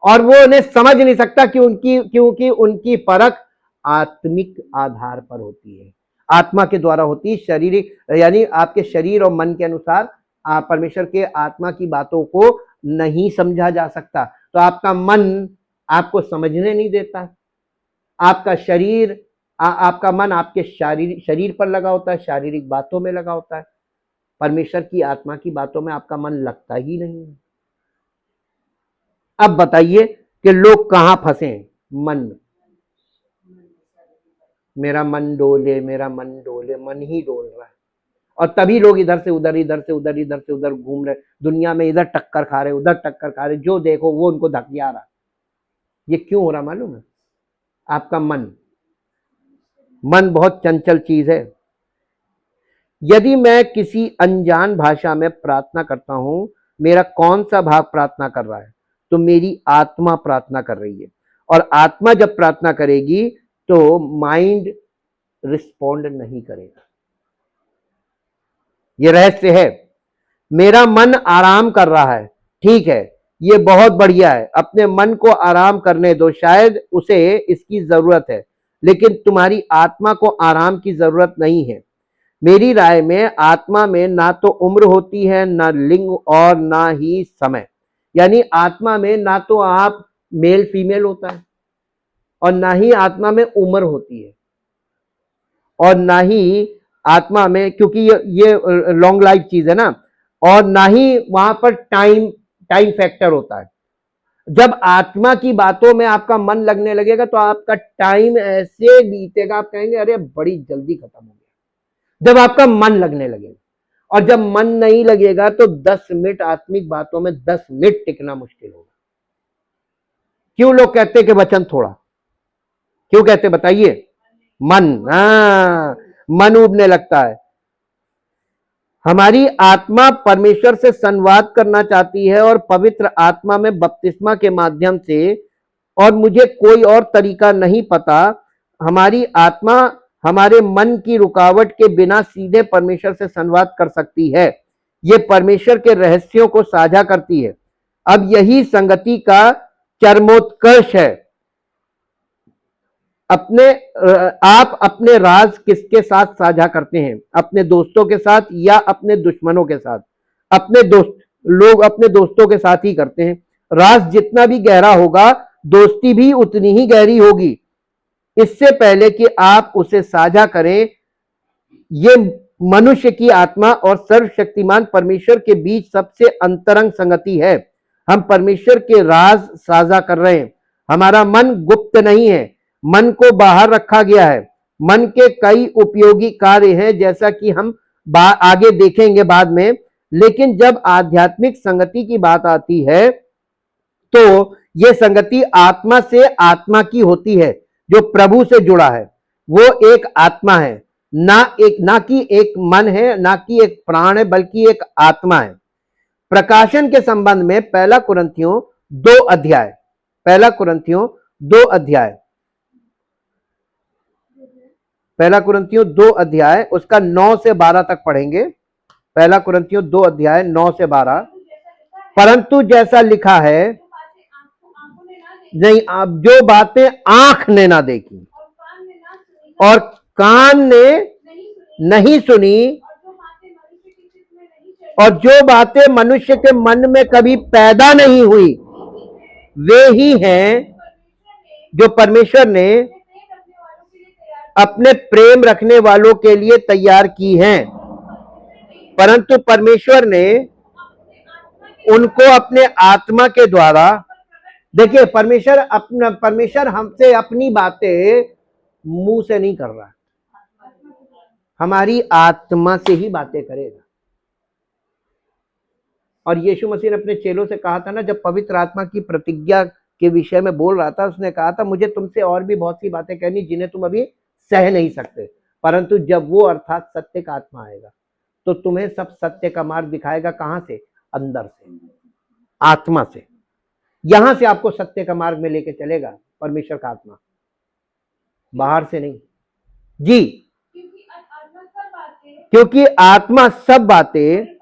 और वो उन्हें समझ नहीं सकता क्योंकि उनकी परख आत्मिक आधार पर होती है, आत्मा के द्वारा होती है। शारीरिक यानी आपके शरीर और मन के अनुसार आप परमेश्वर के आत्मा की बातों को नहीं समझा जा सकता। तो आपका मन आपको समझने नहीं देता, आपका शरीर आपका मन आपके शरीर पर लगा होता है, शारीरिक बातों में लगा होता है। परमेश्वर की आत्मा की बातों में आपका मन लगता ही नहीं है। अब बताइए कि लोग कहां फंसे हैं? मन में। मेरा मन डोले, मेरा मन डोले, मन ही डोल रहा है, और तभी लोग इधर से उधर, इधर से उधर, इधर से उधर घूम रहे, दुनिया में इधर टक्कर खा रहे, उधर टक्कर खा रहे, जो देखो वो उनको धकिया रहा। ये क्यों हो रहा मालूम है? आपका मन बहुत चंचल चीज है। यदि मैं किसी अनजान भाषा में प्रार्थना करता हूं, मेरा कौन सा भाग प्रार्थना कर रहा है? तो मेरी आत्मा प्रार्थना कर रही है, और आत्मा जब प्रार्थना करेगी तो माइंड रिस्पॉन्ड नहीं करेगा। ये रहस्य है। मेरा मन आराम कर रहा है, ठीक है, ये बहुत बढ़िया है, अपने मन को आराम करने दो, शायद उसे इसकी जरूरत है, लेकिन तुम्हारी आत्मा को आराम की जरूरत नहीं है। मेरी राय में आत्मा में ना तो उम्र होती है, ना लिंग, और ना ही समय। यानी आत्मा में ना तो आप मेल फीमेल होता है, और ना ही आत्मा में उम्र होती है, और ना ही आत्मा में, क्योंकि ये लॉन्ग लाइफ चीज है ना, और ना ही वहां पर टाइम फैक्टर होता है। जब आत्मा की बातों में आपका मन लगने लगेगा तो आपका टाइम ऐसे बीतेगा, आप कहेंगे अरे बड़ी जल्दी खत्म हो गया, जब आपका मन लगने लगेगा। और जब मन नहीं लगेगा तो 10 मिनट आत्मिक बातों में 10 मिनट टिकना मुश्किल होगा। क्यों लोग कहते कि वचन थोड़ा, क्यों कहते बताइए? मन उबने लगता है। हमारी आत्मा परमेश्वर से संवाद करना चाहती है, और पवित्र आत्मा में बपतिस्मा के माध्यम से, और मुझे कोई और तरीका नहीं पता। हमारी आत्मा हमारे मन की रुकावट के बिना सीधे परमेश्वर से संवाद कर सकती है। ये परमेश्वर के रहस्यों को साझा करती है। अब यही संगति का चरमोत्कर्ष है। आप अपने राज किसके साथ साझा करते हैं? अपने दोस्तों के साथ या अपने दुश्मनों के साथ? लोग अपने दोस्तों के साथ ही करते हैं। राज जितना भी गहरा होगा, दोस्ती भी उतनी ही गहरी होगी। इससे पहले कि आप उसे साझा करें, ये मनुष्य की आत्मा और सर्वशक्तिमान परमेश्वर के बीच सबसे अंतरंग संगति है। हम परमेश्वर के राज साझा कर रहे हैं। हमारा मन गुप्त नहीं है, मन को बाहर रखा गया है। मन के कई उपयोगी कार्य हैं, जैसा कि हम आगे देखेंगे बाद में। लेकिन जब आध्यात्मिक संगति की बात आती है तो यह संगति आत्मा से आत्मा की होती है, जो प्रभु से जुड़ा है। वो एक आत्मा है, ना कि एक मन है, ना कि एक प्राण है, बल्कि एक आत्मा है। प्रकाशन के संबंध में पहला कुरिन्थियों 2 अध्याय, पहला कुरिन्थियों 2 अध्याय उसका 9 से 12 तक पढ़ेंगे। पहला कुरिन्थियों 2 अध्याय 9 से 12। परंतु जैसा लिखा है, नहीं, आप जो बातें आंख ने ना देखी और कान ने नहीं सुनी, और जो बातें मनुष्य के मन में कभी पैदा नहीं हुई, वे ही हैं जो परमेश्वर ने अपने प्रेम रखने वालों के लिए तैयार की हैं। परंतु परमेश्वर ने उनको अपने आत्मा के द्वारा, देखिए परमेश्वर हमसे अपनी बातें मुंह से नहीं कर रहा, हमारी आत्मा से ही बातें करेगा। और यीशु मसीह ने अपने चेलों से कहा था ना, जब पवित्र आत्मा की प्रतिज्ञा के विषय में बोल रहा था, उसने कहा था मुझे तुमसे और भी बहुत सी बातें कहनी जिन्हें तुम अभी सह नहीं सकते, परंतु जब वो अर्थात सत्य का आत्मा आएगा तो तुम्हें सब सत्य का मार्ग दिखाएगा। कहां से? अंदर से, आत्मा से। यहां से आपको सत्य का मार्ग में लेके चलेगा परमेश्वर का आत्मा, बाहर से नहीं। जी, क्योंकि आत्मा सब बातें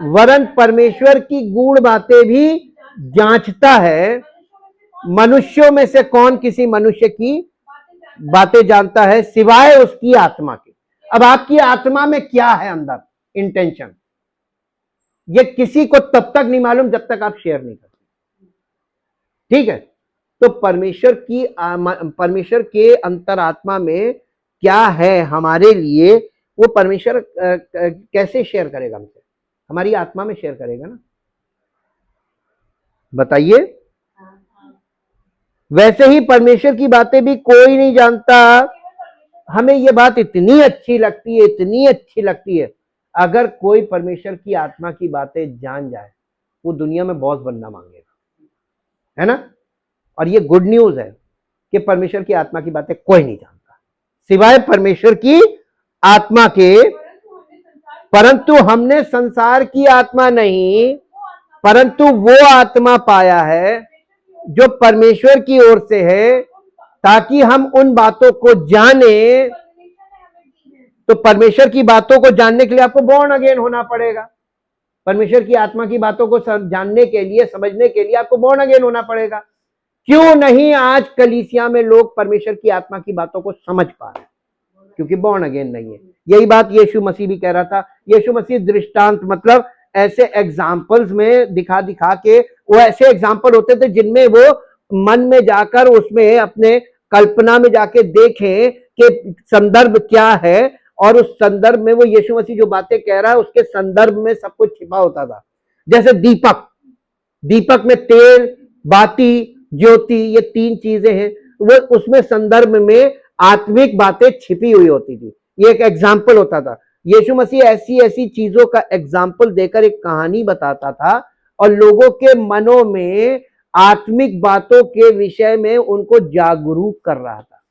वरन परमेश्वर की गूढ़ बातें भी जांचता है। मनुष्यों में से कौन किसी मनुष्य की बातें जानता है सिवाय उसकी आत्मा के। अब आपकी आत्मा में क्या है अंदर इंटेंशन, ये किसी को तब तक नहीं मालूम जब तक आप शेयर नहीं करते। ठीक है, तो परमेश्वर के अंतरात्मा में क्या है हमारे लिए, वो परमेश्वर कैसे शेयर करेगा हमसे? हमारी आत्मा में शेयर करेगा ना। बताइए, वैसे ही परमेश्वर की बातें भी कोई नहीं जानता। हमें ये बात इतनी अच्छी लगती है, इतनी अच्छी लगती है, अगर कोई परमेश्वर की आत्मा की बातें जान जाए वो दुनिया में बॉस बनना मांगेगा, है ना। और ये गुड न्यूज है कि परमेश्वर की आत्मा की बातें कोई नहीं जानता सिवाय परमेश्वर की आत्मा के। परंतु हमने संसार की आत्मा नहीं, परंतु वो आत्मा पाया है जो परमेश्वर की ओर से है, ताकि हम उन बातों को जाने। तो परमेश्वर की बातों को जानने के लिए आपको बॉर्न अगेन होना पड़ेगा। परमेश्वर की आत्मा की बातों को जानने के लिए, समझने के लिए आपको बॉर्न अगेन होना पड़ेगा। क्यों नहीं आज कलीसिया में लोग परमेश्वर की आत्मा की बातों को समझ पा रहे? क्योंकि बॉर्न अगेन नहीं है। यही बात यीशु मसीह भी कह रहा था। यीशु मसीह दृष्टांत मतलब ऐसे एग्जाम्पल्स में दिखा दिखा के, वो ऐसे एग्जाम्पल होते थे जिनमें वो मन में जाकर उसमें अपने कल्पना में जाके देखें कि संदर्भ क्या है, और उस संदर्भ में वो यीशु मसीह जो बातें कह रहा है उसके संदर्भ में सब कुछ छिपा होता था। जैसे दीपक, दीपक में तेल, बाती, ज्योति, ये तीन चीजें हैं, वो उसमें संदर्भ में आत्मिक बातें छिपी हुई होती थी। ये एक एग्जाम्पल होता था। यीशु मसीह ऐसी ऐसी चीजों का एग्जाम्पल देकर एक कहानी बताता था और लोगों के मनों में आत्मिक बातों के विषय में उनको जागरूक कर रहा था।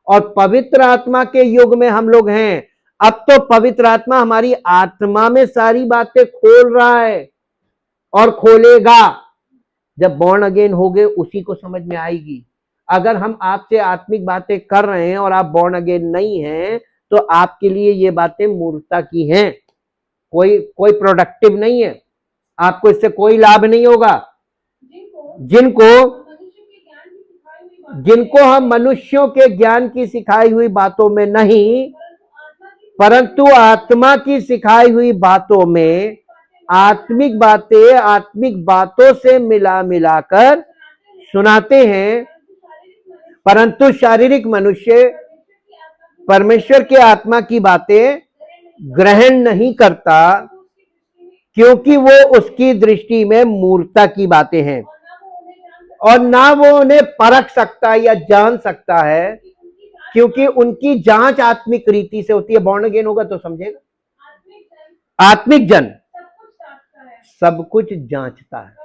और पवित्र आत्मा के युग में हम लोग हैं। अब तो पवित्र आत्मा हमारी आत्मा में सारी बातें खोल रहा है और खोलेगा। जब बॉर्न अगेन हो गए उसी को समझ में आएगी। अगर हम आपसे आत्मिक बातें कर रहे हैं और आप बॉर्न अगेन नहीं हैं, तो आपके लिए ये बातें मूर्खता की हैं, कोई प्रोडक्टिव नहीं है, आपको इससे कोई लाभ नहीं होगा। जिनको हम मनुष्यों के ज्ञान की सिखाई हुई बातों में नहीं, परंतु आत्मा की सिखाई हुई बातों में, आत्मिक बातों से मिला मिलाकर सुनाते हैं। परंतु शारीरिक मनुष्य परमेश्वर के आत्मा की बातें ग्रहण नहीं करता, क्योंकि वो उसकी दृष्टि में मूर्खता की बातें हैं और ना वो उन्हें परख सकता या जान सकता है, क्योंकि उनकी जांच आत्मिक रीति से होती है। बॉर्न अगेन होगा तो समझेगा। आत्मिक जन सब कुछ जांचता है।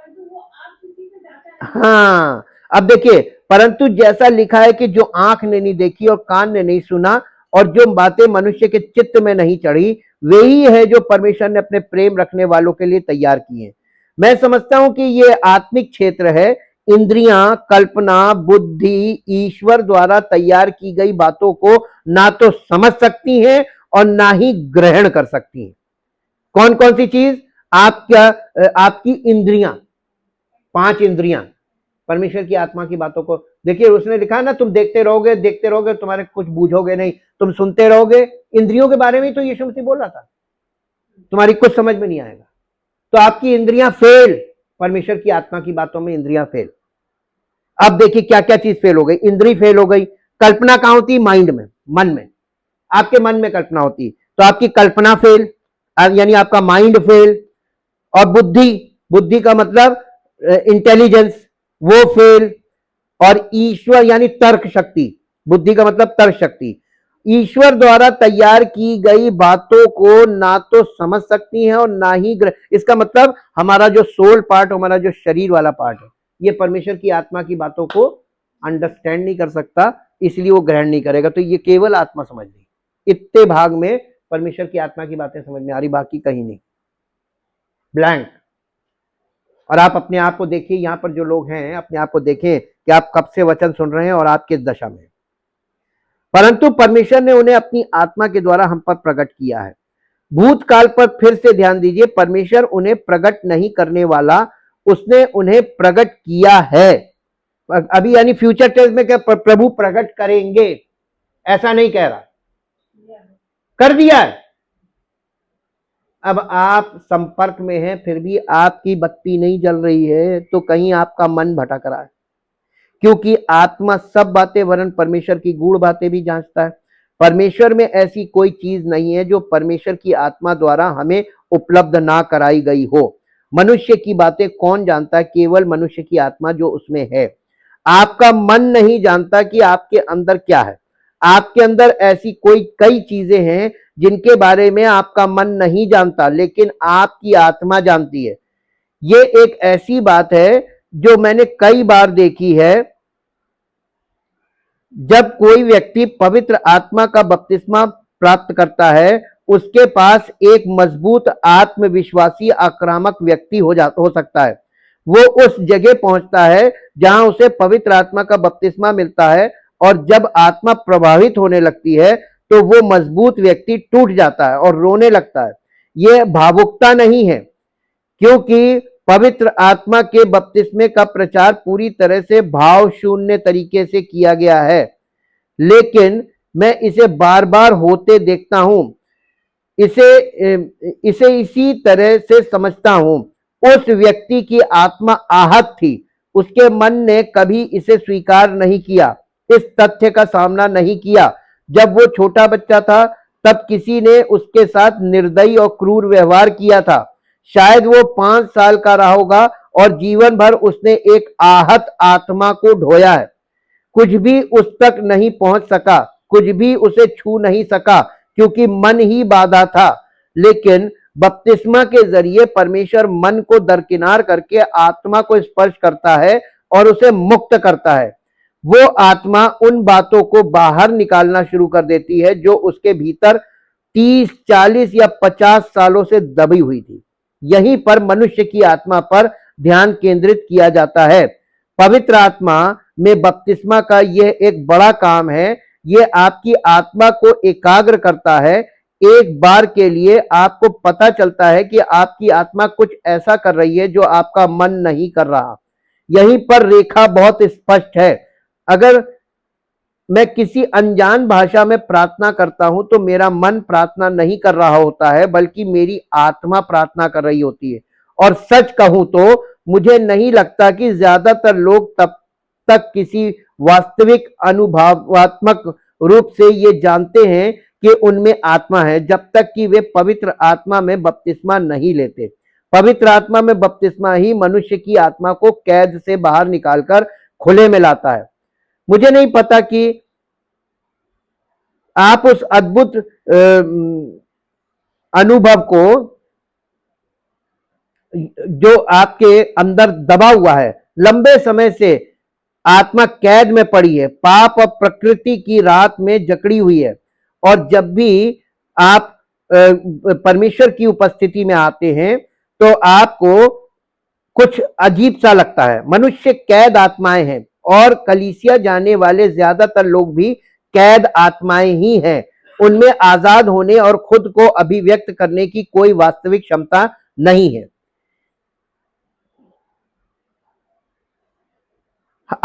हाँ, अब देखिए, परंतु जैसा लिखा है कि जो आंख ने नहीं देखी और कान ने नहीं सुना और जो बातें मनुष्य के चित्त में नहीं चढ़ी, वही है जो परमेश्वर ने अपने प्रेम रखने वालों के लिए तैयार की है। मैं समझता हूं कि ये आत्मिक क्षेत्र है। इंद्रियां, कल्पना, बुद्धि ईश्वर द्वारा तैयार की गई बातों को ना तो समझ सकती हैं और ना ही ग्रहण कर सकती हैं। कौन कौन सी चीज? आपकी इंद्रियां, 5 इंद्रियां परमेश्वर की आत्मा की बातों को, देखिए उसने लिखा है ना, तुम देखते रहोगे तुम्हारे कुछ बूझोगे नहीं, तुम सुनते रहोगे। इंद्रियों के बारे में तो यीशु मसीह बोल रहा था, तुम्हारी कुछ समझ में नहीं आएगा। तो आपकी इंद्रियां फेल, परमेश्वर की आत्मा की बातों में इंद्रियां फेल। अब देखिए क्या क्या चीज फेल हो गई। इंद्री फेल हो गई। कल्पना कहां होती? माइंड में, मन में, आपके मन में कल्पना होती, तो आपकी कल्पना फेल, यानी आपका माइंड फेल। और बुद्धि का मतलब इंटेलिजेंस, वो फेल। और ईश्वर यानी तर्क शक्ति, बुद्धि का मतलब तर्क शक्ति, ईश्वर द्वारा तैयार की गई बातों को ना तो समझ सकती हैं और ना ही इसका मतलब हमारा जो सोल पार्ट, हमारा जो शरीर वाला पार्ट है, ये परमेश्वर की आत्मा की बातों को अंडरस्टैंड नहीं कर सकता, इसलिए वो ग्रहण नहीं करेगा। तो ये केवल आत्मा समझ रही, इतने भाग में परमेश्वर की आत्मा की बातें समझ में आ रही, बाकी कहीं नहीं, ब्लैंक। और आप अपने आप को देखिए, यहां पर जो लोग हैं अपने आप को देखें कि आप कब से वचन सुन रहे हैं और आप किस दशा में। परंतु परमेश्वर ने उन्हें अपनी आत्मा के द्वारा हम पर प्रकट किया है। भूतकाल पर फिर से ध्यान दीजिए, परमेश्वर उन्हें प्रकट नहीं करने वाला, उसने उन्हें प्रकट किया है। अभी यानी फ्यूचर टेंस में क्या प्रभु प्रकट करेंगे ऐसा नहीं कह रहा, कर दिया है। अब आप संपर्क में हैं फिर भी आपकी बत्ती नहीं जल रही है तो कहीं आपका मन भटक रहा है, क्योंकि आत्मा सब बातें वरन परमेश्वर की गूढ़ बातें भी जांचता है। परमेश्वर में ऐसी कोई चीज नहीं है जो परमेश्वर की आत्मा द्वारा हमें उपलब्ध ना कराई गई हो। मनुष्य की बातें कौन जानता है? केवल मनुष्य की आत्मा जो उसमें है। आपका मन नहीं जानता कि आपके अंदर क्या है। आपके अंदर ऐसी कई चीजें हैं जिनके बारे में आपका मन नहीं जानता, लेकिन आपकी आत्मा जानती है। ये एक ऐसी बात है जो मैंने कई बार देखी है। जब कोई व्यक्ति पवित्र आत्मा का बपतिस्मा प्राप्त करता है, उसके पास एक मजबूत आत्मविश्वासी आक्रामक व्यक्ति हो सकता है। वो उस जगह पहुंचता है जहां उसे पवित्र आत्मा का बपतिस्मा मिलता है, और जब आत्मा प्रभावित होने लगती है तो वो मजबूत व्यक्ति टूट जाता है और रोने लगता है। यह भावुकता नहीं है, क्योंकि पवित्र आत्मा के बपतिस्मे का प्रचार पूरी तरह से भाव शून्य तरीके से किया गया है, लेकिन मैं इसे बार बार होते देखता हूं। इसे इसी तरह से समझता हूं। उस व्यक्ति की आत्मा आहत थी, उसके मन ने कभी इसे स्वीकार नहीं किया, इस तथ्य का सामना नहीं किया। जब वो छोटा बच्चा था तब किसी ने उसके साथ निर्दयी और क्रूर व्यवहार किया था। शायद वो 5 साल का रहा होगा और जीवन भर उसने एक आहत आत्मा को ढोया है। कुछ भी उस तक नहीं पहुंच सका, कुछ भी उसे छू नहीं सका, क्योंकि मन ही बाधा था। लेकिन बपतिस्मा के जरिए परमेश्वर मन को दरकिनार करके आत्मा को स्पर्श करता है और उसे मुक्त करता है। वो आत्मा उन बातों को बाहर निकालना शुरू कर देती है जो उसके भीतर 30, 40 या 50 सालों से दबी हुई थी। यहीं पर मनुष्य की आत्मा पर ध्यान केंद्रित किया जाता है। पवित्र आत्मा में बपतिस्मा का यह एक बड़ा काम है। यह आपकी आत्मा को एकाग्र करता है। एक बार के लिए आपको पता चलता है कि आपकी आत्मा कुछ ऐसा कर रही है जो आपका मन नहीं कर रहा। यहीं पर रेखा बहुत स्पष्ट है। अगर मैं किसी अनजान भाषा में प्रार्थना करता हूं तो मेरा मन प्रार्थना नहीं कर रहा होता है, बल्कि मेरी आत्मा प्रार्थना कर रही होती है। और सच कहूं तो मुझे नहीं लगता कि ज्यादातर लोग तब तक किसी वास्तविक अनुभवात्मक रूप से ये जानते हैं कि उनमें आत्मा है, जब तक कि वे पवित्र आत्मा में बपतिस्मा नहीं लेते। पवित्र आत्मा में बपतिस्मा ही मनुष्य की आत्मा को कैद से बाहर निकालकर खुले में लाता है। मुझे नहीं पता कि आप उस अद्भुत अनुभव को जो आपके अंदर दबा हुआ है, लंबे समय से आत्मा कैद में पड़ी है, पाप और प्रकृति की रात में जकड़ी हुई है, और जब भी आप परमेश्वर की उपस्थिति में आते हैं तो आपको कुछ अजीब सा लगता है। मनुष्य कैद आत्माएं हैं, और कलीसिया जाने वाले ज्यादातर लोग भी कैद आत्माएं ही हैं। उनमें आजाद होने और खुद को अभिव्यक्त करने की कोई वास्तविक क्षमता नहीं है।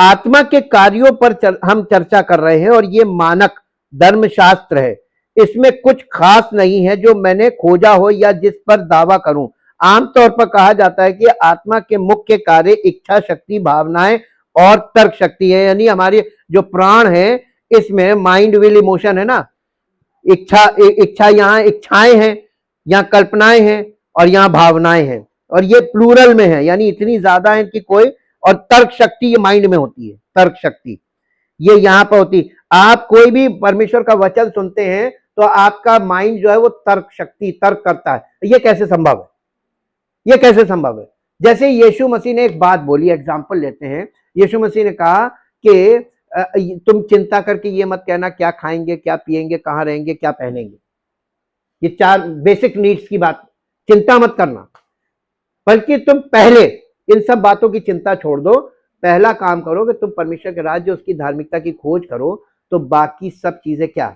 आत्मा के कार्यों पर हम चर्चा कर रहे हैं, और ये मानक धर्मशास्त्र है। इसमें कुछ खास नहीं है जो मैंने खोजा हो या जिस पर दावा करूं। आमतौर पर कहा जाता है कि आत्मा के मुख्य कार्य इच्छा शक्ति, भावनाएं और तर्क शक्ति है। यानी हमारे जो प्राण है, इसमें माइंड, विल, इमोशन है ना। इच्छा यहाँ इच्छाएं हैं, यहाँ कल्पनाएं हैं, और यहाँ भावनाएं हैं, और ये प्लूरल में है, यानी इतनी ज्यादा है कि कोई। और तर्क शक्ति ये माइंड में होती है, तर्क शक्ति ये यहां पर होती। आप कोई भी परमेश्वर का वचन सुनते हैं तो आपका माइंड जो है वो तर्क शक्ति, तर्क करता है। ये कैसे संभव है? ये कैसे संभव है? जैसे यीशु मसीह ने एक बात बोली, एग्जाम्पल लेते हैं। यीशु मसीह ने कहा कि तुम चिंता करके ये मत कहना क्या खाएंगे, क्या पिएंगे, कहां रहेंगे, क्या पहनेंगे। ये 4 बेसिक नीड्स की बात, चिंता मत करना, बल्कि तुम पहले इन सब बातों की चिंता छोड़ दो। पहला काम करो कि तुम परमेश्वर के राज्य, उसकी धार्मिकता की खोज करो, तो बाकी सब चीजें क्या,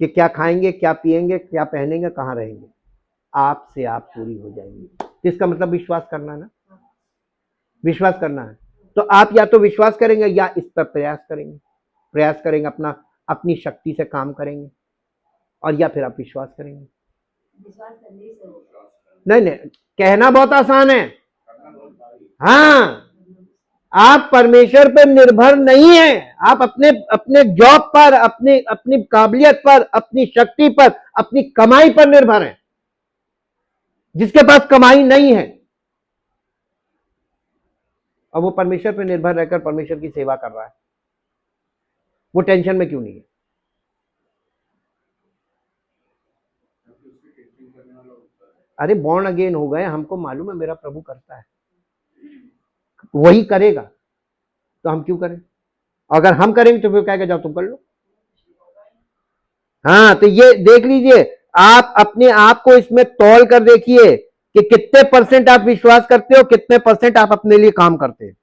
कि क्या खाएंगे, क्या पिएंगे, क्या पहनेंगे, कहाँ रहेंगे, आपसे आप पूरी हो जाएंगी। इसका मतलब विश्वास करना है ना, विश्वास करना है। तो आप या तो विश्वास करेंगे या इस पर प्रयास करेंगे, प्रयास करेंगे, अपना अपनी शक्ति से काम करेंगे, और या फिर आप विश्वास करेंगे। नहीं नहीं, कहना बहुत आसान है, हाँ, आप परमेश्वर पर निर्भर नहीं है, आप अपने अपने जॉब पर, अपने अपनी काबिलियत पर, अपनी शक्ति पर, अपनी कमाई पर निर्भर हैं। जिसके पास कमाई नहीं है और वो परमेश्वर पर निर्भर रहकर परमेश्वर की सेवा कर रहा है, वो टेंशन में क्यों नहीं है? अरे बॉर्न अगेन हो गए, हमको मालूम है मेरा प्रभु करता है, वही करेगा, तो हम क्यों करें? अगर हम करेंगे तो फिर कहेगा जाओ तुम कर लो। हाँ, तो ये देख लीजिए, आप अपने आप को इसमें तौल कर देखिए कि कितने परसेंट आप विश्वास करते हो, कितने परसेंट आप अपने लिए काम करते हैं।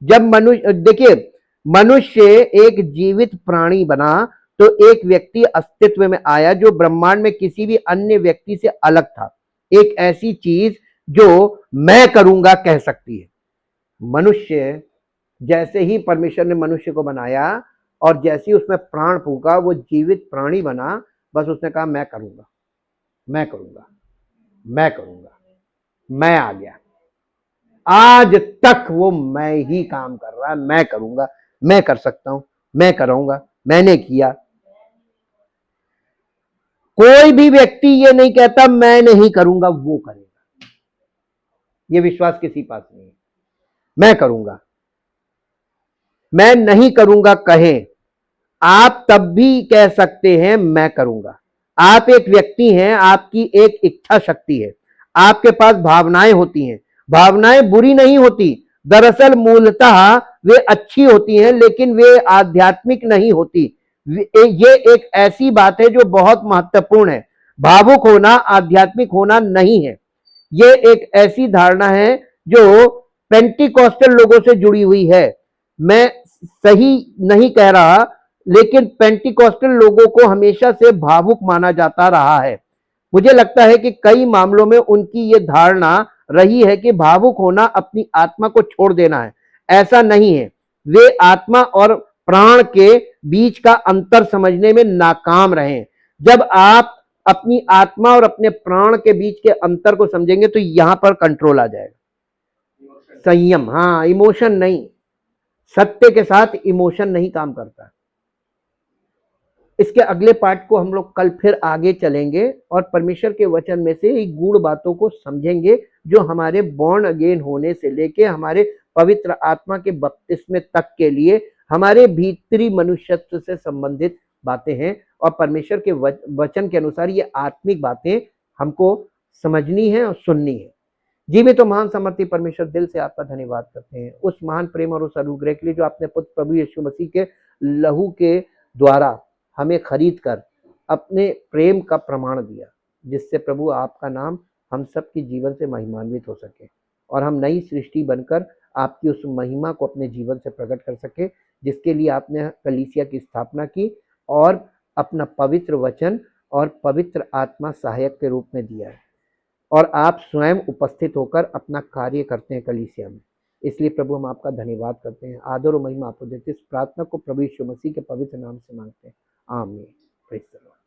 जब मनुष्य, देखिए, मनुष्य एक जीवित प्राणी बना तो एक व्यक्ति अस्तित्व में आया जो ब्रह्मांड में किसी भी अन्य व्यक्ति से अलग था, एक ऐसी चीज जो मैं करूंगा कह सकती है। मनुष्य, जैसे ही परमेश्वर ने मनुष्य को बनाया और जैसे ही उसमें प्राण फूंका, वो जीवित प्राणी बना, बस उसने कहा मैं करूंगा, मैं करूंगा, मैं करूंगा, मैं आ गया। आज तक वो मैं ही काम कर रहा है, मैं करूंगा, मैं कर सकता हूं, मैं कराऊंगा, मैंने किया। कोई भी व्यक्ति ये नहीं कहता मैं नहीं करूंगा, वो करेगा। ये विश्वास किसी पास नहीं है। मैं करूंगा, मैं नहीं करूंगा कहें, आप तब भी कह सकते हैं मैं करूंगा। आप एक व्यक्ति हैं, आपकी एक इच्छा शक्ति है, आपके पास भावनाएं होती हैं, भावनाएं बुरी नहीं होती, दरअसल मूलतः वे अच्छी होती हैं, लेकिन वे आध्यात्मिक नहीं होती। ये एक ऐसी बात है जो बहुत महत्वपूर्ण है। भावुक होना आध्यात्मिक होना नहीं है। ये एक ऐसी धारणा है जो पेंटिकॉस्टल लोगों से जुड़ी हुई है। मैं सही नहीं कह रहा, लेकिन पेंटिकॉस्टल लोगों को हमेशा से भावुक माना जाता रहा है। मुझे लगता है कि कई मामलों में उनकी ये धारणा रही है कि भावुक होना अपनी आत्मा को छोड़ देना है। ऐसा नहीं है, वे आत्मा और प्राण के बीच का अंतर समझने में नाकाम रहे। जब आप अपनी आत्मा और अपने प्राण के बीच के अंतर को समझेंगे तो यहां पर कंट्रोल आ जाएगा, संयम। हाँ, इमोशन नहीं, सत्य के साथ इमोशन नहीं काम करता। इसके अगले पार्ट को हम लोग कल फिर आगे चलेंगे और परमेश्वर के वचन में से एक गूढ़ बातों को समझेंगे जो हमारे बॉर्न अगेन होने से लेके हमारे पवित्र आत्मा के बपतिस्मे तक के लिए हमारे भीतरी मनुष्यत्व से संबंधित बातें हैं। और परमेश्वर के वचन के अनुसार ये आत्मिक बातें हमको समझनी है और सुननी है। जी, मैं तो महान समर्थी परमेश्वर दिल से आपका धन्यवाद करते हैं उस महान प्रेम और उस अनुग्रह के लिए जो आपने पुत्र प्रभु यीशु मसीह के लहू के द्वारा हमें खरीद कर अपने प्रेम का प्रमाण दिया, जिससे प्रभु आपका नाम हम सबके जीवन से महिमान्वित हो सके और हम नई सृष्टि बनकर आपकी उस महिमा को अपने जीवन से प्रकट कर सके, जिसके लिए आपने कलीसिया की स्थापना की और अपना पवित्र वचन और पवित्र आत्मा सहायक के रूप में दिया है और आप स्वयं उपस्थित होकर अपना कार्य करते हैं कलीसिया में। इसलिए प्रभु हम आपका धन्यवाद करते हैं, आदर और महिमा आपको देते हैं। इस प्रार्थना को प्रभु यीशु मसीह के पवित्र नाम से मांगते हैं, आमीन। Praise the Lord.